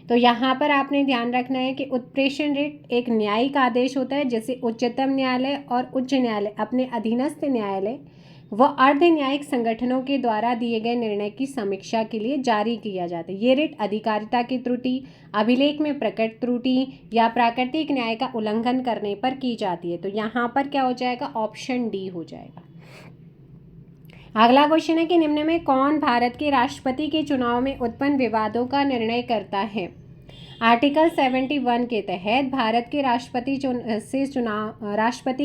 [SPEAKER 1] तो यहाँ पर आपने ध्यान रखना है कि उत्प्रेषण रिट एक न्यायिक आदेश होता है जिसे उच्चतम न्यायालय और उच्च न्यायालय अपने अधीनस्थ न्यायालय व अर्ध न्यायिक संगठनों के द्वारा दिए गए निर्णय की समीक्षा के लिए जारी किया जाता है। ये रिट अधिकारिता की त्रुटि, अभिलेख में प्रकट त्रुटि या प्राकृतिक न्याय का उल्लंघन करने पर की जाती है। तो यहाँ पर क्या हो जाएगा? ऑप्शन डी हो जाएगा। अगला क्वेश्चन है कि निम्न में कौन भारत के राष्ट्रपति के चुनाव में उत्पन्न विवादों का निर्णय करता है? आर्टिकल 71 के तहत भारत के राष्ट्रपति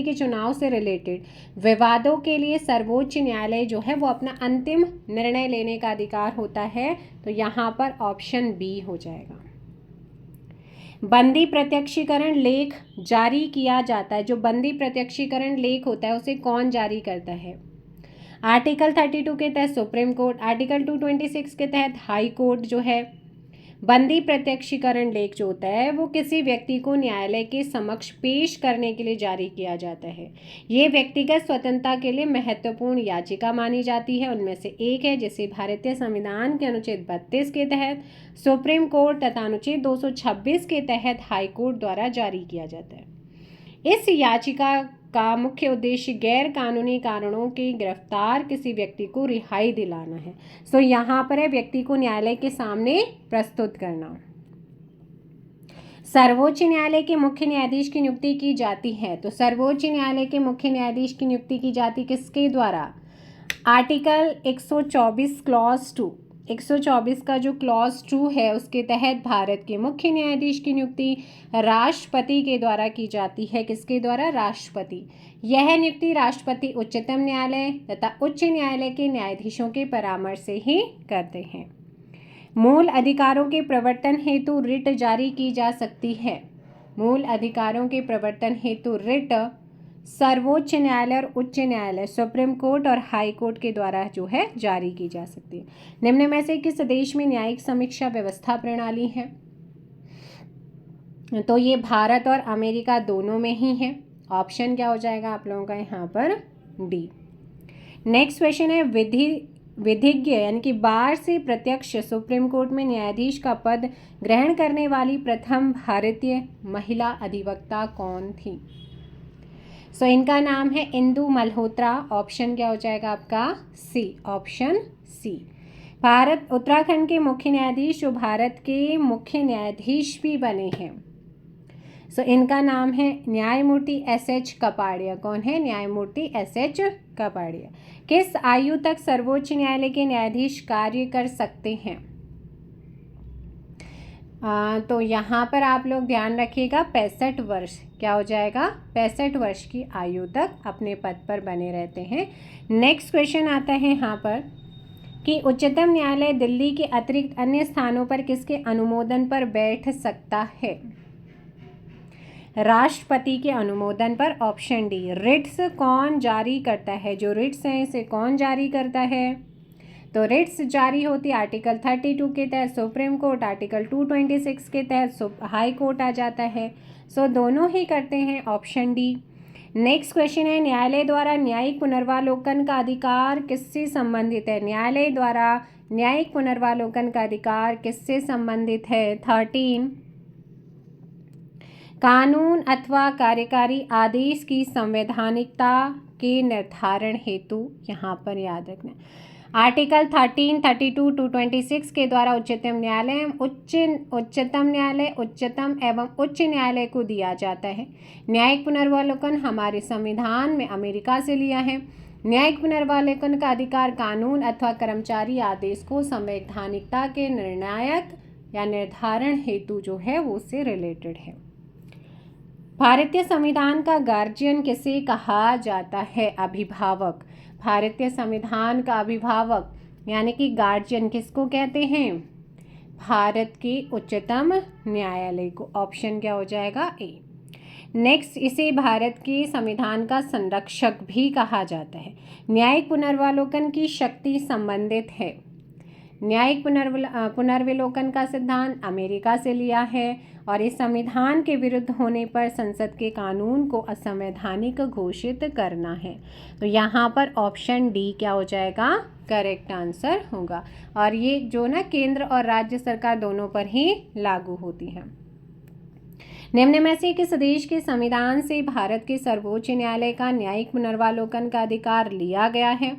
[SPEAKER 1] के चुनाव से रिलेटेड विवादों के लिए सर्वोच्च न्यायालय जो है वो अपना अंतिम निर्णय लेने का अधिकार होता है। तो यहाँ पर ऑप्शन बी हो जाएगा। बंदी प्रत्यक्षीकरण लेख जारी किया जाता है, जो बंदी प्रत्यक्षीकरण लेख होता है उसे कौन जारी करता है? आर्टिकल 32 के तहत सुप्रीम कोर्ट, आर्टिकल 226 के तहत हाई कोर्ट जो है। बंदी प्रत्यक्षीकरण लेख जो होता है वो किसी व्यक्ति को न्यायालय के समक्ष पेश करने के लिए जारी किया जाता है। ये व्यक्तिगत स्वतंत्रता के लिए महत्वपूर्ण याचिका मानी जाती है। उनमें से एक है जिसे भारतीय संविधान के अनुच्छेद 32 के तहत सुप्रीम कोर्ट तथा अनुच्छेद 226 के तहत हाई कोर्ट द्वारा जारी किया जाता है। इस याचिका का मुख्य उद्देश्य गैर कानूनी कारणों के गिरफ्तार किसी व्यक्ति को रिहाई दिलाना है। सो यहाँ पर है व्यक्ति को न्यायालय के सामने प्रस्तुत करना। सर्वोच्च न्यायालय के मुख्य न्यायाधीश की नियुक्ति की जाती है। तो सर्वोच्च न्यायालय के मुख्य न्यायाधीश की नियुक्ति की जाती किसके द्वारा? आर्टिकल 124 क्लॉज 2, 124 का जो क्लॉज 2 है उसके तहत भारत के मुख्य न्यायाधीश की नियुक्ति राष्ट्रपति के द्वारा की जाती है। किसके द्वारा? राष्ट्रपति। यह नियुक्ति राष्ट्रपति उच्चतम न्यायालय तथा उच्च न्यायालय के न्यायाधीशों के परामर्श से ही करते हैं। मूल अधिकारों के प्रवर्तन हेतु रिट जारी की जा सकती है। मूल अधिकारों के प्रवर्तन हेतु रिट सर्वोच्च न्यायालय और उच्च न्यायालय, सुप्रीम कोर्ट और हाई कोर्ट के द्वारा जो है जारी की जा सकती है। निम्न में से किस देश में न्यायिक समीक्षा व्यवस्था प्रणाली है? तो ये भारत और अमेरिका दोनों में ही है। ऑप्शन क्या हो जाएगा आप लोगों का यहाँ पर? डी। नेक्स्ट क्वेश्चन है, विधिज्ञ यानी कि बार से प्रत्यक्ष सुप्रीम कोर्ट में न्यायाधीश का पद ग्रहण करने वाली प्रथम भारतीय महिला अधिवक्ता कौन थी? सो इनका नाम है इंदु मल्होत्रा। ऑप्शन क्या हो जाएगा आपका? सी, ऑप्शन सी। भारत उत्तराखंड के मुख्य न्यायाधीश जो भारत के मुख्य न्यायाधीश भी बने हैं, सो इनका नाम है न्यायमूर्ति एस.एच. कपाड़िया। कौन है? न्यायमूर्ति एस.एच. कपाड़िया। किस आयु तक सर्वोच्च न्यायालय के न्यायाधीश कार्य कर सकते हैं? तो यहाँ पर आप लोग ध्यान रखिएगा 65 वर्ष। क्या हो जाएगा? 65 वर्ष की आयु तक अपने पद पर बने रहते हैं। नेक्स्ट क्वेश्चन आता है यहाँ पर कि उच्चतम न्यायालय दिल्ली के अतिरिक्त अन्य स्थानों पर किसके अनुमोदन पर बैठ सकता है? राष्ट्रपति के अनुमोदन पर। Option D. रिट्स कौन जारी करता है? जो रिट्स हैं इसे कौन जारी करता है? तो रिट्स जारी होती आर्टिकल 32 के तहत सुप्रीम कोर्ट, आर्टिकल 226 के तहत हाई कोर्ट आ जाता है। सो दोनों ही करते हैं। Option D. नेक्स्ट क्वेश्चन है, न्यायालय द्वारा न्यायिक पुनर्वालोकन का अधिकार किससे संबंधित है? न्यायालय द्वारा न्यायिक पुनर्वालोकन का अधिकार किससे संबंधित है? 13 कानून अथवा कार्यकारी आदेश की संवैधानिकता के निर्धारण हेतु। यहाँ पर याद रखना आर्टिकल 13, 32, 226 के द्वारा उच्चतम न्यायालय, उच्चतम न्यायालय, उच्चतम एवं उच्च न्यायालय को दिया जाता है। न्यायिक पुनर्वलोकन हमारे संविधान में अमेरिका से लिया है। न्यायिक पुनर्वलोकन का अधिकार कानून अथवा कर्मचारी आदेश को संवैधानिकता के निर्णायक या निर्धारण हेतु जो है वो उससे रिलेटेड है। भारतीय संविधान का गार्जियन किसे कहा जाता है? अभिभावक। भारतीय संविधान का अभिभावक यानी कि गार्जियन किसको कहते हैं? भारत के उच्चतम न्यायालय को। ऑप्शन क्या हो जाएगा? ए। नेक्स्ट, इसे भारत के संविधान का संरक्षक भी कहा जाता है। न्यायिक पुनर्वलोकन की शक्ति संबंधित है। न्यायिक पुनर्विलोकन का सिद्धांत अमेरिका से लिया है और इस संविधान के विरुद्ध होने पर संसद के कानून को असंवैधानिक घोषित करना है। तो यहाँ पर ऑप्शन डी क्या हो जाएगा? करेक्ट आंसर होगा। और ये जो ना केंद्र और राज्य सरकार दोनों पर ही लागू होती है। निम्न में से किस देश के संविधान से भारत के सर्वोच्च न्यायालय का न्यायिक पुनर्वलोकन का अधिकार लिया गया है?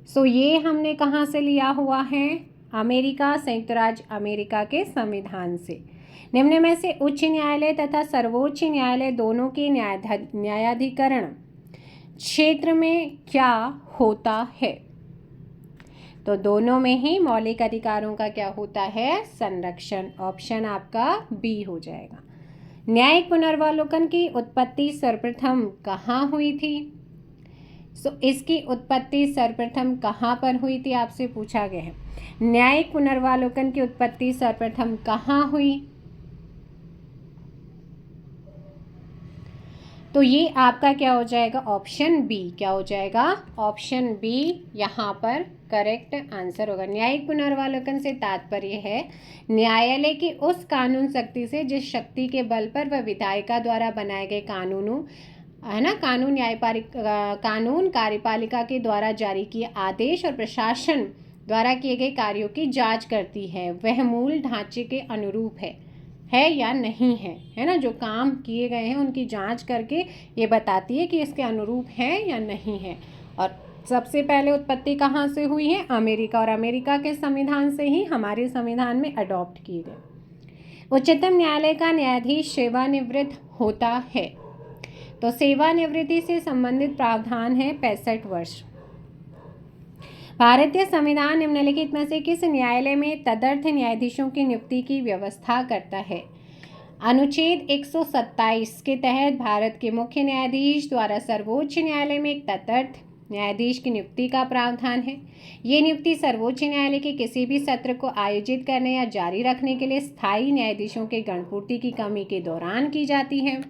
[SPEAKER 1] सो ये हमने कहाँ से लिया हुआ है? अमेरिका, संयुक्त राज्य अमेरिका के संविधान से। निम्न में से उच्च न्यायालय तथा सर्वोच्च न्यायालय दोनों के न्यायाधिकरण क्षेत्र में क्या होता है? तो दोनों में ही मौलिक अधिकारों का क्या होता है? संरक्षण। ऑप्शन आपका बी हो जाएगा। न्यायिक पुनर्वलोकन की उत्पत्ति सर्वप्रथम कहाँ हुई थी? इसकी उत्पत्ति सर्वप्रथम कहाँ पर हुई थी? आपसे पूछा गया है। न्यायिक पुनर्वलोकन की उत्पत्ति सर्वप्रथम कहाँ हुई? तो ये आपका क्या हो जाएगा? Option B. क्या हो जाएगा? ऑप्शन बी यहाँ पर करेक्ट आंसर होगा। न्यायिक पुनर्वलोकन से तात्पर्य है न्यायालय की उस कानून शक्ति से जिस शक्ति के बल पर वह विधायिका द्वारा बनाए गए कानूनों है ना कानून कार्यपालिका के द्वारा जारी किए आदेश और प्रशासन द्वारा किए गए कार्यों की जांच करती है, वह मूल ढांचे के अनुरूप है या नहीं है ना। जो काम किए गए हैं उनकी जांच करके ये बताती है कि इसके अनुरूप है या नहीं है। और सबसे पहले उत्पत्ति कहाँ से हुई है? अमेरिका, और अमेरिका के संविधान से ही हमारे संविधान में अडॉप्ट किए गए। उच्चतम न्यायालय का न्यायाधीश सेवानिवृत्त होता है। तो सेवानिवृत्ति से संबंधित प्रावधान है 65 वर्ष। भारतीय संविधान निम्नलिखित में से किस न्यायालय में तदर्थ न्यायाधीशों की नियुक्ति की व्यवस्था करता है? अनुच्छेद 127 के तहत भारत के मुख्य न्यायाधीश द्वारा सर्वोच्च न्यायालय में एक तदर्थ न्यायाधीश की नियुक्ति का प्रावधान है। ये नियुक्ति सर्वोच्च न्यायालय के किसी भी सत्र को आयोजित करने या जारी रखने के लिए स्थायी न्यायाधीशों के गणपूर्ति की कमी के दौरान की जाती है।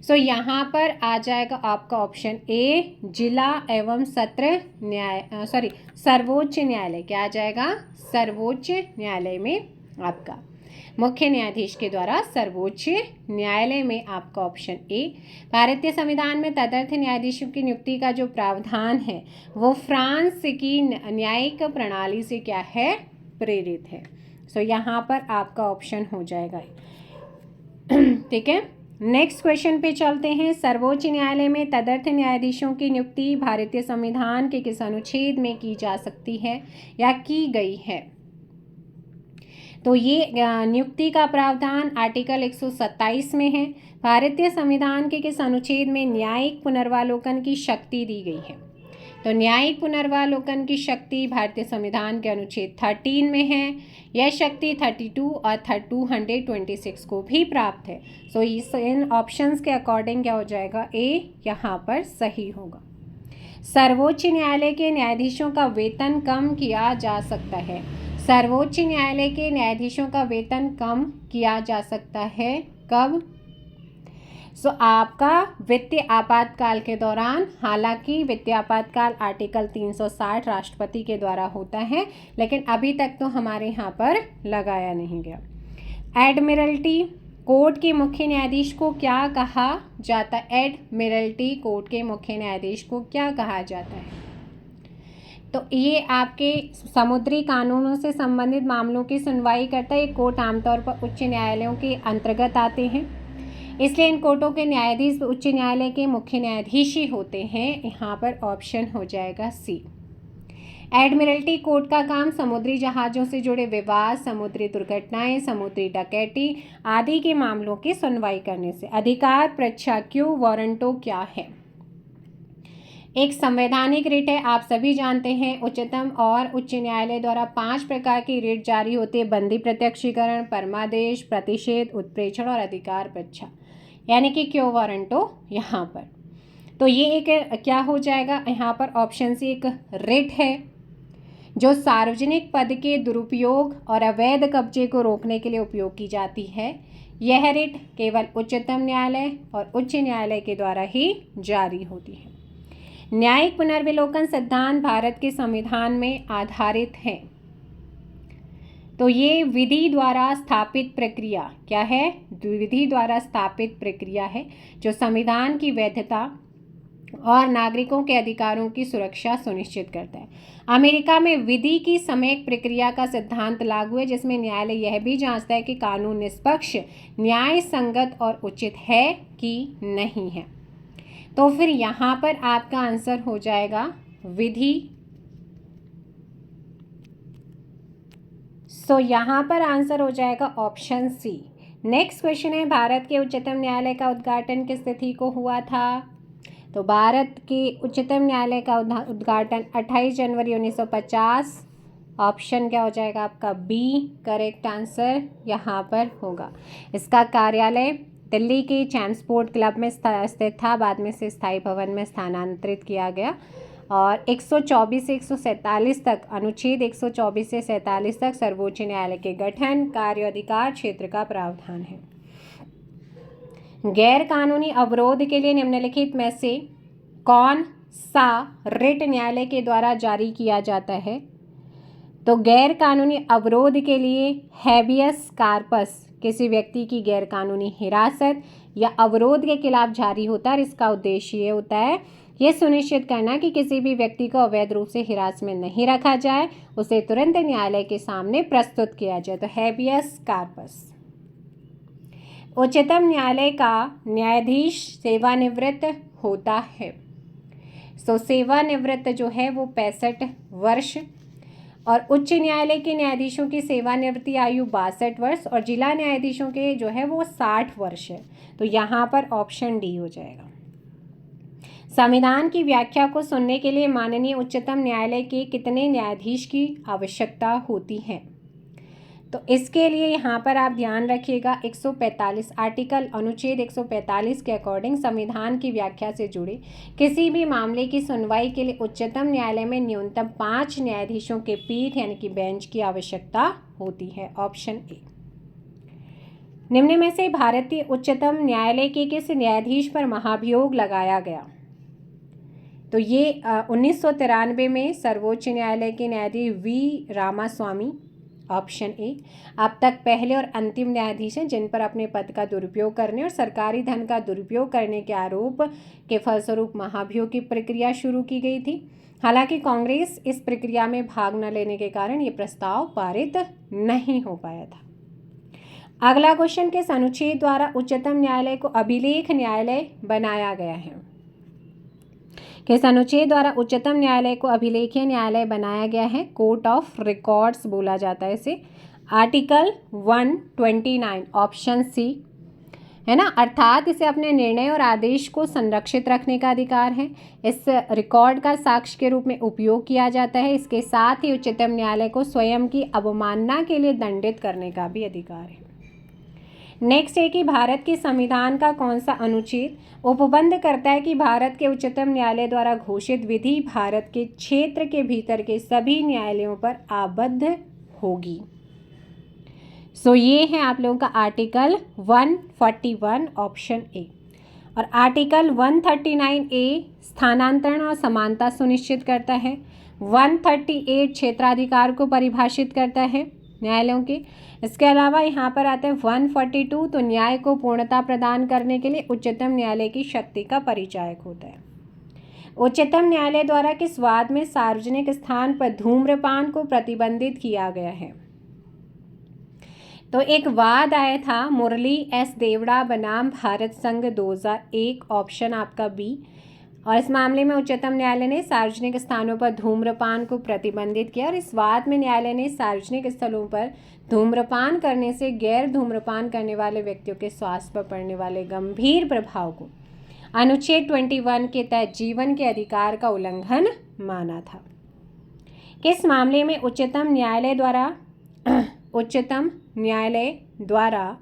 [SPEAKER 1] यहाँ पर आ जाएगा आपका ऑप्शन ए, जिला एवं सत्र सर्वोच्च न्यायालय। क्या आ जाएगा? सर्वोच्च न्यायालय में आपका मुख्य न्यायाधीश के द्वारा सर्वोच्च न्यायालय में आपका ऑप्शन ए। भारतीय संविधान में तदर्थ न्यायाधीशों की नियुक्ति का जो प्रावधान है वो फ्रांस की न्यायिक प्रणाली से क्या है? प्रेरित है। यहाँ पर आपका ऑप्शन हो जाएगा। ठीक है, नेक्स्ट क्वेश्चन पे चलते हैं। सर्वोच्च न्यायालय में तदर्थ न्यायाधीशों की नियुक्ति भारतीय संविधान के किस अनुच्छेद में की जा सकती है या की गई है? तो ये नियुक्ति का प्रावधान आर्टिकल 127 में है। भारतीय संविधान के किस अनुच्छेद में न्यायिक पुनर्वलोकन की शक्ति दी गई है? तो न्यायिक पुनर्वलोकन की शक्ति भारतीय संविधान के अनुच्छेद 13 में है। यह शक्ति 32 और 226 को भी प्राप्त है। इन ऑप्शंस के अकॉर्डिंग क्या हो जाएगा? ए यहाँ पर सही होगा। सर्वोच्च न्यायालय के न्यायाधीशों का वेतन कम किया जा सकता है। सर्वोच्च न्यायालय के न्यायाधीशों का वेतन कम किया जा सकता है कब? आपका वित्तीय आपातकाल के दौरान। हालांकि वित्तीय आपातकाल आर्टिकल 360 राष्ट्रपति के द्वारा होता है, लेकिन अभी तक तो हमारे यहाँ पर लगाया नहीं गया। एडमिरल्टी कोर्ट के मुख्य न्यायाधीश को क्या कहा जाता है? एडमिरल्टी कोर्ट के मुख्य न्यायाधीश को क्या कहा जाता है? तो ये आपके समुद्री कानूनों से संबंधित मामलों की सुनवाई करता है। ये कोर्ट आमतौर पर उच्च न्यायालयों के अंतर्गत आते हैं, इसलिए इन कोर्टों के न्यायाधीश उच्च न्यायालय के मुख्य न्यायाधीश ही होते हैं। यहाँ पर ऑप्शन हो जाएगा सी। एडमिरल्टी कोर्ट का काम समुद्री जहाज़ों से जुड़े विवाद, समुद्री दुर्घटनाएं, समुद्री डकैती आदि के मामलों की सुनवाई करने से। अधिकार परीक्षा क्यू वारंटो क्या है? एक संवैधानिक रिट है, आप सभी जानते हैं। उच्चतम और उच्च न्यायालय द्वारा 5 प्रकार की रिट जारी होती है: बंदी प्रत्यक्षीकरण, परमादेश, प्रतिषेध, उत्प्रेक्षण और अधिकार परीक्षा, यानी कि क्यो वारंटो यहाँ पर। तो ये एक क्या हो जाएगा यहाँ पर? ऑप्शन सी एक रिट है जो सार्वजनिक पद के दुरुपयोग और अवैध कब्जे को रोकने के लिए उपयोग की जाती है। यह रिट केवल उच्चतम न्यायालय और उच्च न्यायालय के द्वारा ही जारी होती है। न्यायिक पुनर्विलोकन सिद्धांत भारत के संविधान में आधारित है। तो ये विधि द्वारा स्थापित प्रक्रिया क्या है? विधि द्वारा स्थापित प्रक्रिया है जो संविधान की वैधता और नागरिकों के अधिकारों की सुरक्षा सुनिश्चित करता है। अमेरिका में विधि की सम्यक प्रक्रिया का सिद्धांत लागू है, जिसमें न्यायालय यह भी जांचता है कि कानून निष्पक्ष, न्याय संगत और उचित है कि नहीं है। तो फिर यहाँ पर आपका आंसर हो जाएगा विधि। सो यहाँ पर आंसर हो जाएगा ऑप्शन सी। नेक्स्ट क्वेश्चन है, भारत के उच्चतम न्यायालय का उद्घाटन किस तिथि को हुआ था? तो भारत के उच्चतम न्यायालय का उद्घाटन 28 जनवरी 1950। ऑप्शन क्या हो जाएगा आपका? बी करेक्ट आंसर यहाँ पर होगा। इसका कार्यालय दिल्ली के चैम्सफोर्ड क्लब में स्थित था, बाद में से स्थायी भवन में स्थानांतरित किया गया। और 124 से 147 तक, अनुच्छेद 124 से 47 तक सर्वोच्च न्यायालय के गठन, कार्य, अधिकार क्षेत्र का प्रावधान है। गैर कानूनी अवरोध के लिए निम्नलिखित में से कौन सा रिट न्यायालय के द्वारा जारी किया जाता है? तो गैर कानूनी अवरोध के लिए हैबियस कार्पस किसी व्यक्ति की गैर कानूनी हिरासत या अवरोध के खिलाफ जारी होता है। इसका उद्देश्य ये होता है ये सुनिश्चित करना कि किसी भी व्यक्ति को अवैध रूप से हिरासत में नहीं रखा जाए, उसे तुरंत न्यायालय के सामने प्रस्तुत किया जाए। तो हैबियस कार्पस। उच्चतम न्यायालय का न्यायाधीश सेवानिवृत्त होता है। सो सेवानिवृत्त जो है वो 65 वर्ष, और उच्च न्यायालय के न्यायाधीशों की सेवानिवृत्ति आयु 62 वर्ष और जिला न्यायाधीशों के जो है वो 60 वर्ष है। तो यहाँ पर ऑप्शन डी हो जाएगा। संविधान की व्याख्या को सुनने के लिए माननीय उच्चतम न्यायालय के कितने न्यायाधीश की आवश्यकता होती है? तो इसके लिए यहाँ पर आप ध्यान रखिएगा 145 आर्टिकल अनुच्छेद 145 के अकॉर्डिंग संविधान की व्याख्या से जुड़े किसी भी मामले की सुनवाई के लिए उच्चतम न्यायालय में न्यूनतम 5 न्यायाधीशों के पीठ यानी कि बेंच की आवश्यकता होती है। Option A. निम्न में से भारतीय उच्चतम न्यायालय के किस न्यायाधीश पर महाभियोग लगाया गया? तो ये 1993 में सर्वोच्च न्यायालय के न्यायाधीश वी रामास्वामी, ऑप्शन ए, अब तक पहले और अंतिम न्यायाधीश हैं जिन पर अपने पद का दुरुपयोग करने और सरकारी धन का दुरुपयोग करने के आरोप के फलस्वरूप महाभियोग की प्रक्रिया शुरू की गई थी। हालांकि कांग्रेस इस प्रक्रिया में भाग न लेने के कारण ये प्रस्ताव पारित नहीं हो पाया था। अगला क्वेश्चन, किस अनुच्छेद द्वारा उच्चतम न्यायालय को अभिलेख न्यायालय बनाया गया है? किस अनुच्छेद द्वारा उच्चतम न्यायालय को अभिलेखीय न्यायालय बनाया गया है? कोर्ट ऑफ रिकॉर्ड्स बोला जाता है इसे। आर्टिकल 129, ऑप्शन सी है ना, अर्थात इसे अपने निर्णय और आदेश को संरक्षित रखने का अधिकार है। इस रिकॉर्ड का साक्ष्य के रूप में उपयोग किया जाता है। इसके साथ ही उच्चतम न्यायालय को स्वयं की अवमानना के लिए दंडित करने का भी अधिकार है। नेक्स्ट है कि भारत के संविधान का कौन सा अनुच्छेद उपबंध करता है कि भारत के उच्चतम न्यायालय द्वारा घोषित विधि भारत के क्षेत्र के भीतर के सभी न्यायालयों पर आबद्ध होगी? सो ये है आप लोगों का आर्टिकल 141, ऑप्शन ए। और आर्टिकल 139A स्थानांतरण और समानता सुनिश्चित करता है। 138 क्षेत्राधिकार को परिभाषित करता है न्यायालयों के। इसके अलावा यहाँ पर आता है 142, तो न्याय को पूर्णता प्रदान करने के लिए उच्चतम न्यायालय की शक्ति का परिचायक होता है। उच्चतम न्यायालय द्वारा किस वाद में सार्वजनिक स्थान पर धूम्रपान को प्रतिबंधित किया गया है? तो एक वाद आया था मुरली एस देवड़ा बनाम भारत संघ 2001, ऑप्शन आपका बी। और इस मामले में उच्चतम न्यायालय ने सार्वजनिक स्थानों पर धूम्रपान को प्रतिबंधित किया और इस बात में न्यायालय ने सार्वजनिक स्थलों पर धूम्रपान करने से गैर धूम्रपान करने वाले व्यक्तियों के स्वास्थ्य पर पड़ने वाले गंभीर प्रभाव को अनुच्छेद 21 के तहत जीवन के अधिकार का उल्लंघन माना था। किस मामले में उच्चतम न्यायालय द्वारा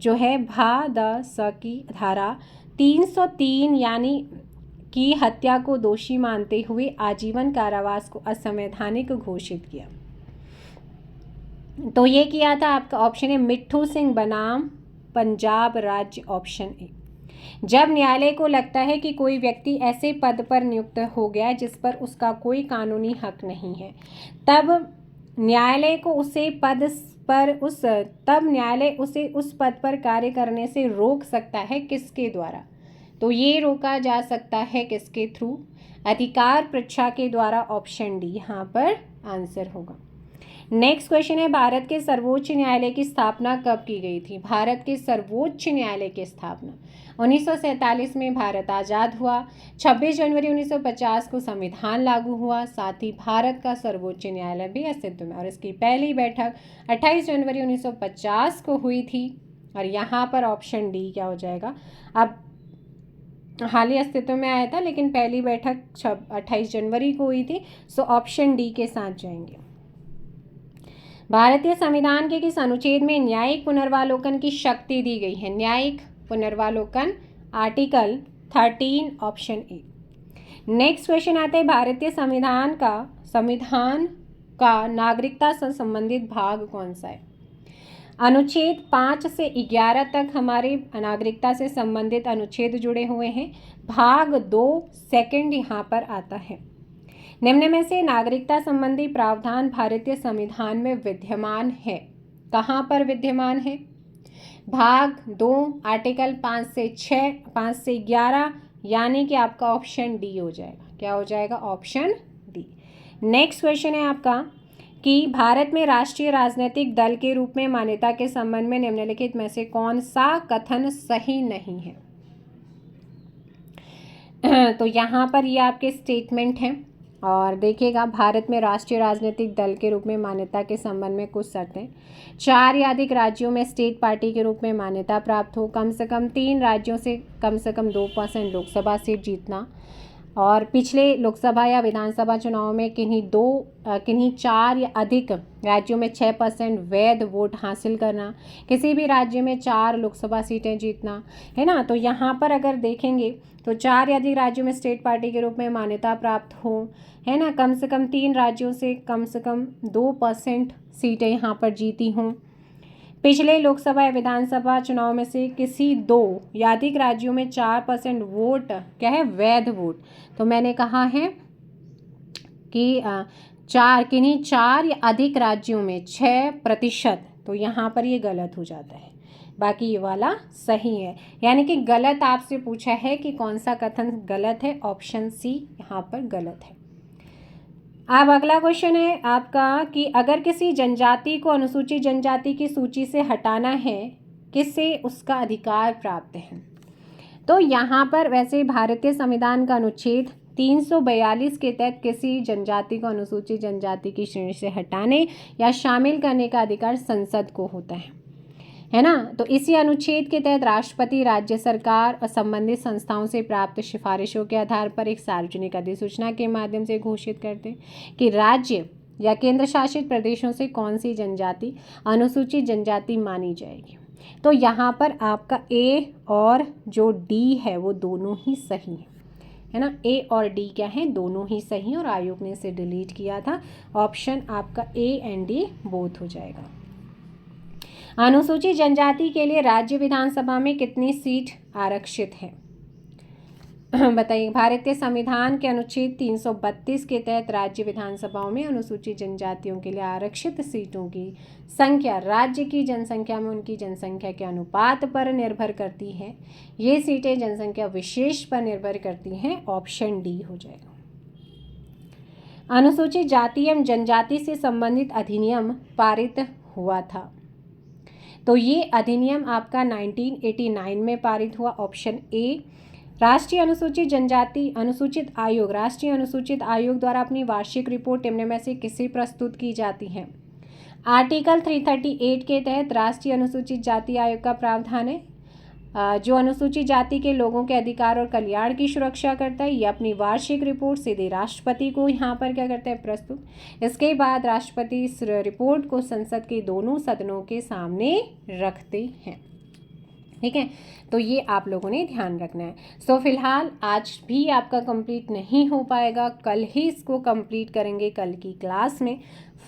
[SPEAKER 1] जो है भा-द-स की धारा 303 यानी की हत्या को दोषी मानते हुए आजीवन कारावास को असंवैधानिक घोषित किया। तो ये किया था आपका ऑप्शन है मिट्ठू सिंह बनाम पंजाब राज्य, ऑप्शन ए। जब न्यायालय को लगता है कि कोई व्यक्ति ऐसे पद पर नियुक्त हो गया जिस पर उसका कोई कानूनी हक नहीं है, तब न्यायालय उसे उस पद पर कार्य करने से रोक सकता है। किसके द्वारा? तो ये रोका जा सकता है किसके थ्रू? अधिकार परीक्षा के द्वारा, ऑप्शन डी यहाँ पर आंसर होगा। नेक्स्ट क्वेश्चन है, भारत के सर्वोच्च न्यायालय की स्थापना कब की गई थी? भारत के सर्वोच्च न्यायालय की स्थापना 1947 में भारत आज़ाद हुआ। 26 जनवरी 1950 को संविधान लागू हुआ। साथ ही भारत का सर्वोच्च न्यायालय भी अस्तित्व में, और इसकी पहली बैठक 28 जनवरी 1950 को हुई थी। और यहाँ पर ऑप्शन डी क्या हो जाएगा? अब हाल ही अस्तित्व में आया था, लेकिन पहली बैठक 28 जनवरी को हुई थी। सो ऑप्शन डी के साथ जाएंगे। भारतीय संविधान के किस अनुच्छेद में न्यायिक पुनर्वालोकन की शक्ति दी गई है? न्यायिक पुनर्वालोकन article 13, option A. Next question आता है, भारतीय संविधान का नागरिकता से संबंधित भाग कौन सा है? अनुच्छेद 5 से 11 तक हमारे नागरिकता से संबंधित अनुच्छेद जुड़े हुए हैं। भाग 2 सेकंड यहाँ पर आता है। निम्न में से नागरिकता संबंधी प्रावधान भारतीय संविधान में विद्यमान है। कहाँ पर विद्यमान है? भाग 2 आर्टिकल 5 से 6, 5 से 11, यानी कि आपका ऑप्शन डी हो जाएगा। क्या हो जाएगा? Option D. नेक्स्ट क्वेश्चन है आपका कि भारत में राष्ट्रीय राजनीतिक दल के रूप में मान्यता के संबंध में निम्नलिखित में से कौन सा कथन सही नहीं है? तो यहाँ पर ये आपके स्टेटमेंट हैं और देखिएगा, भारत में राष्ट्रीय राजनीतिक दल के रूप में मान्यता के संबंध में कुछ शर्तें। 4 या अधिक राज्यों में स्टेट पार्टी के रूप में मान्यता प्राप्त हो, कम से कम 3 राज्यों से कम 2% लोकसभा सीट जीतना, और पिछले लोकसभा या विधानसभा चुनाव में किन्हीं 4 या अधिक राज्यों में 6% वैध वोट हासिल करना, किसी भी राज्य में 4 लोकसभा सीटें जीतना, है ना। तो यहाँ पर अगर देखेंगे तो 4 या अधिक राज्यों में स्टेट पार्टी के रूप में मान्यता प्राप्त हो, है ना, कम से कम 3 राज्यों से कम 2% सीटें यहाँ पर जीती हों, पिछले लोकसभा या विधानसभा चुनाव में से किसी 2 या अधिक राज्यों में 4% वोट क्या है? वैध वोट। तो मैंने कहा है कि किन्हीं 4 या अधिक राज्यों में 6%, तो यहाँ पर ये गलत हो जाता है, बाकी ये वाला सही है। यानी कि गलत आपसे पूछा है कि कौन सा कथन गलत है, ऑप्शन सी यहाँ पर गलत है। अब अगला क्वेश्चन है आपका कि अगर किसी जनजाति को अनुसूचित जनजाति की सूची से हटाना है, किससे उसका अधिकार प्राप्त है? तो यहाँ पर वैसे भारतीय संविधान का अनुच्छेद 342 के तहत किसी जनजाति को अनुसूचित जनजाति की श्रेणी से हटाने या शामिल करने का अधिकार संसद को होता है ना। तो इसी अनुच्छेद के तहत राष्ट्रपति राज्य सरकार और संबंधित संस्थाओं से प्राप्त सिफारिशों के आधार पर एक सार्वजनिक अधिसूचना के माध्यम से घोषित करते हैं कि राज्य या केंद्र शासित प्रदेशों से कौन सी जनजाति अनुसूचित जनजाति मानी जाएगी। तो यहाँ पर आपका ए और जो डी है वो दोनों ही सही है ना। ए और डी क्या है? दोनों ही सही, और आयोग ने इसे डिलीट किया था। ऑप्शन आपका ए एंड डी बोथ हो जाएगा। अनुसूचित जनजाति के लिए राज्य विधानसभा में कितनी सीट आरक्षित है? बताइए। भारतीय संविधान के अनुच्छेद 332 के तहत राज्य विधानसभाओं में अनुसूचित जनजातियों के लिए आरक्षित सीटों की संख्या राज्य की जनसंख्या में उनकी जनसंख्या के अनुपात पर निर्भर करती है। ये सीटें जनसंख्या विशेष पर निर्भर करती हैं। ऑप्शन डी हो जाएगा। अनुसूचित जाति एवं जनजाति से संबंधित अधिनियम पारित हुआ था, तो ये अधिनियम आपका 1989 में पारित हुआ। Option A. राष्ट्रीय अनुसूचित आयोग द्वारा अपनी वार्षिक रिपोर्ट निम्न में से किसे प्रस्तुत की जाती है? आर्टिकल 338 के तहत राष्ट्रीय अनुसूचित जाति आयोग का प्रावधान है जो अनुसूचित जाति के लोगों के अधिकार और कल्याण की सुरक्षा करता है। ये अपनी वार्षिक रिपोर्ट सीधे राष्ट्रपति को यहाँ पर क्या करते हैं? प्रस्तुत। इसके बाद राष्ट्रपति इस रिपोर्ट को संसद के दोनों सदनों के सामने रखते हैं। ठीक है, तो ये आप लोगों ने ध्यान रखना है। सो फिलहाल आज भी आपका कंप्लीट नहीं हो पाएगा, कल ही इसको कंप्लीट करेंगे। कल की क्लास में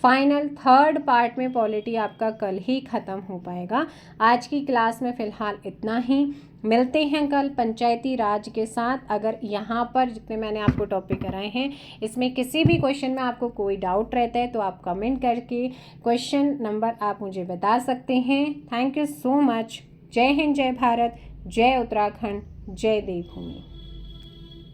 [SPEAKER 1] फाइनल 3rd पार्ट में पॉलिटी आपका कल ही ख़त्म हो पाएगा। आज की क्लास में फ़िलहाल इतना ही। मिलते हैं कल पंचायती राज के साथ। अगर यहाँ पर जितने मैंने आपको टॉपिक कराए हैं इसमें किसी भी क्वेश्चन में आपको कोई डाउट रहता है तो आप कमेंट करके क्वेश्चन नंबर आप मुझे बता सकते हैं। Thank you so much. जय हिंद, जय भारत, जय उत्तराखंड, जय देवभूमि।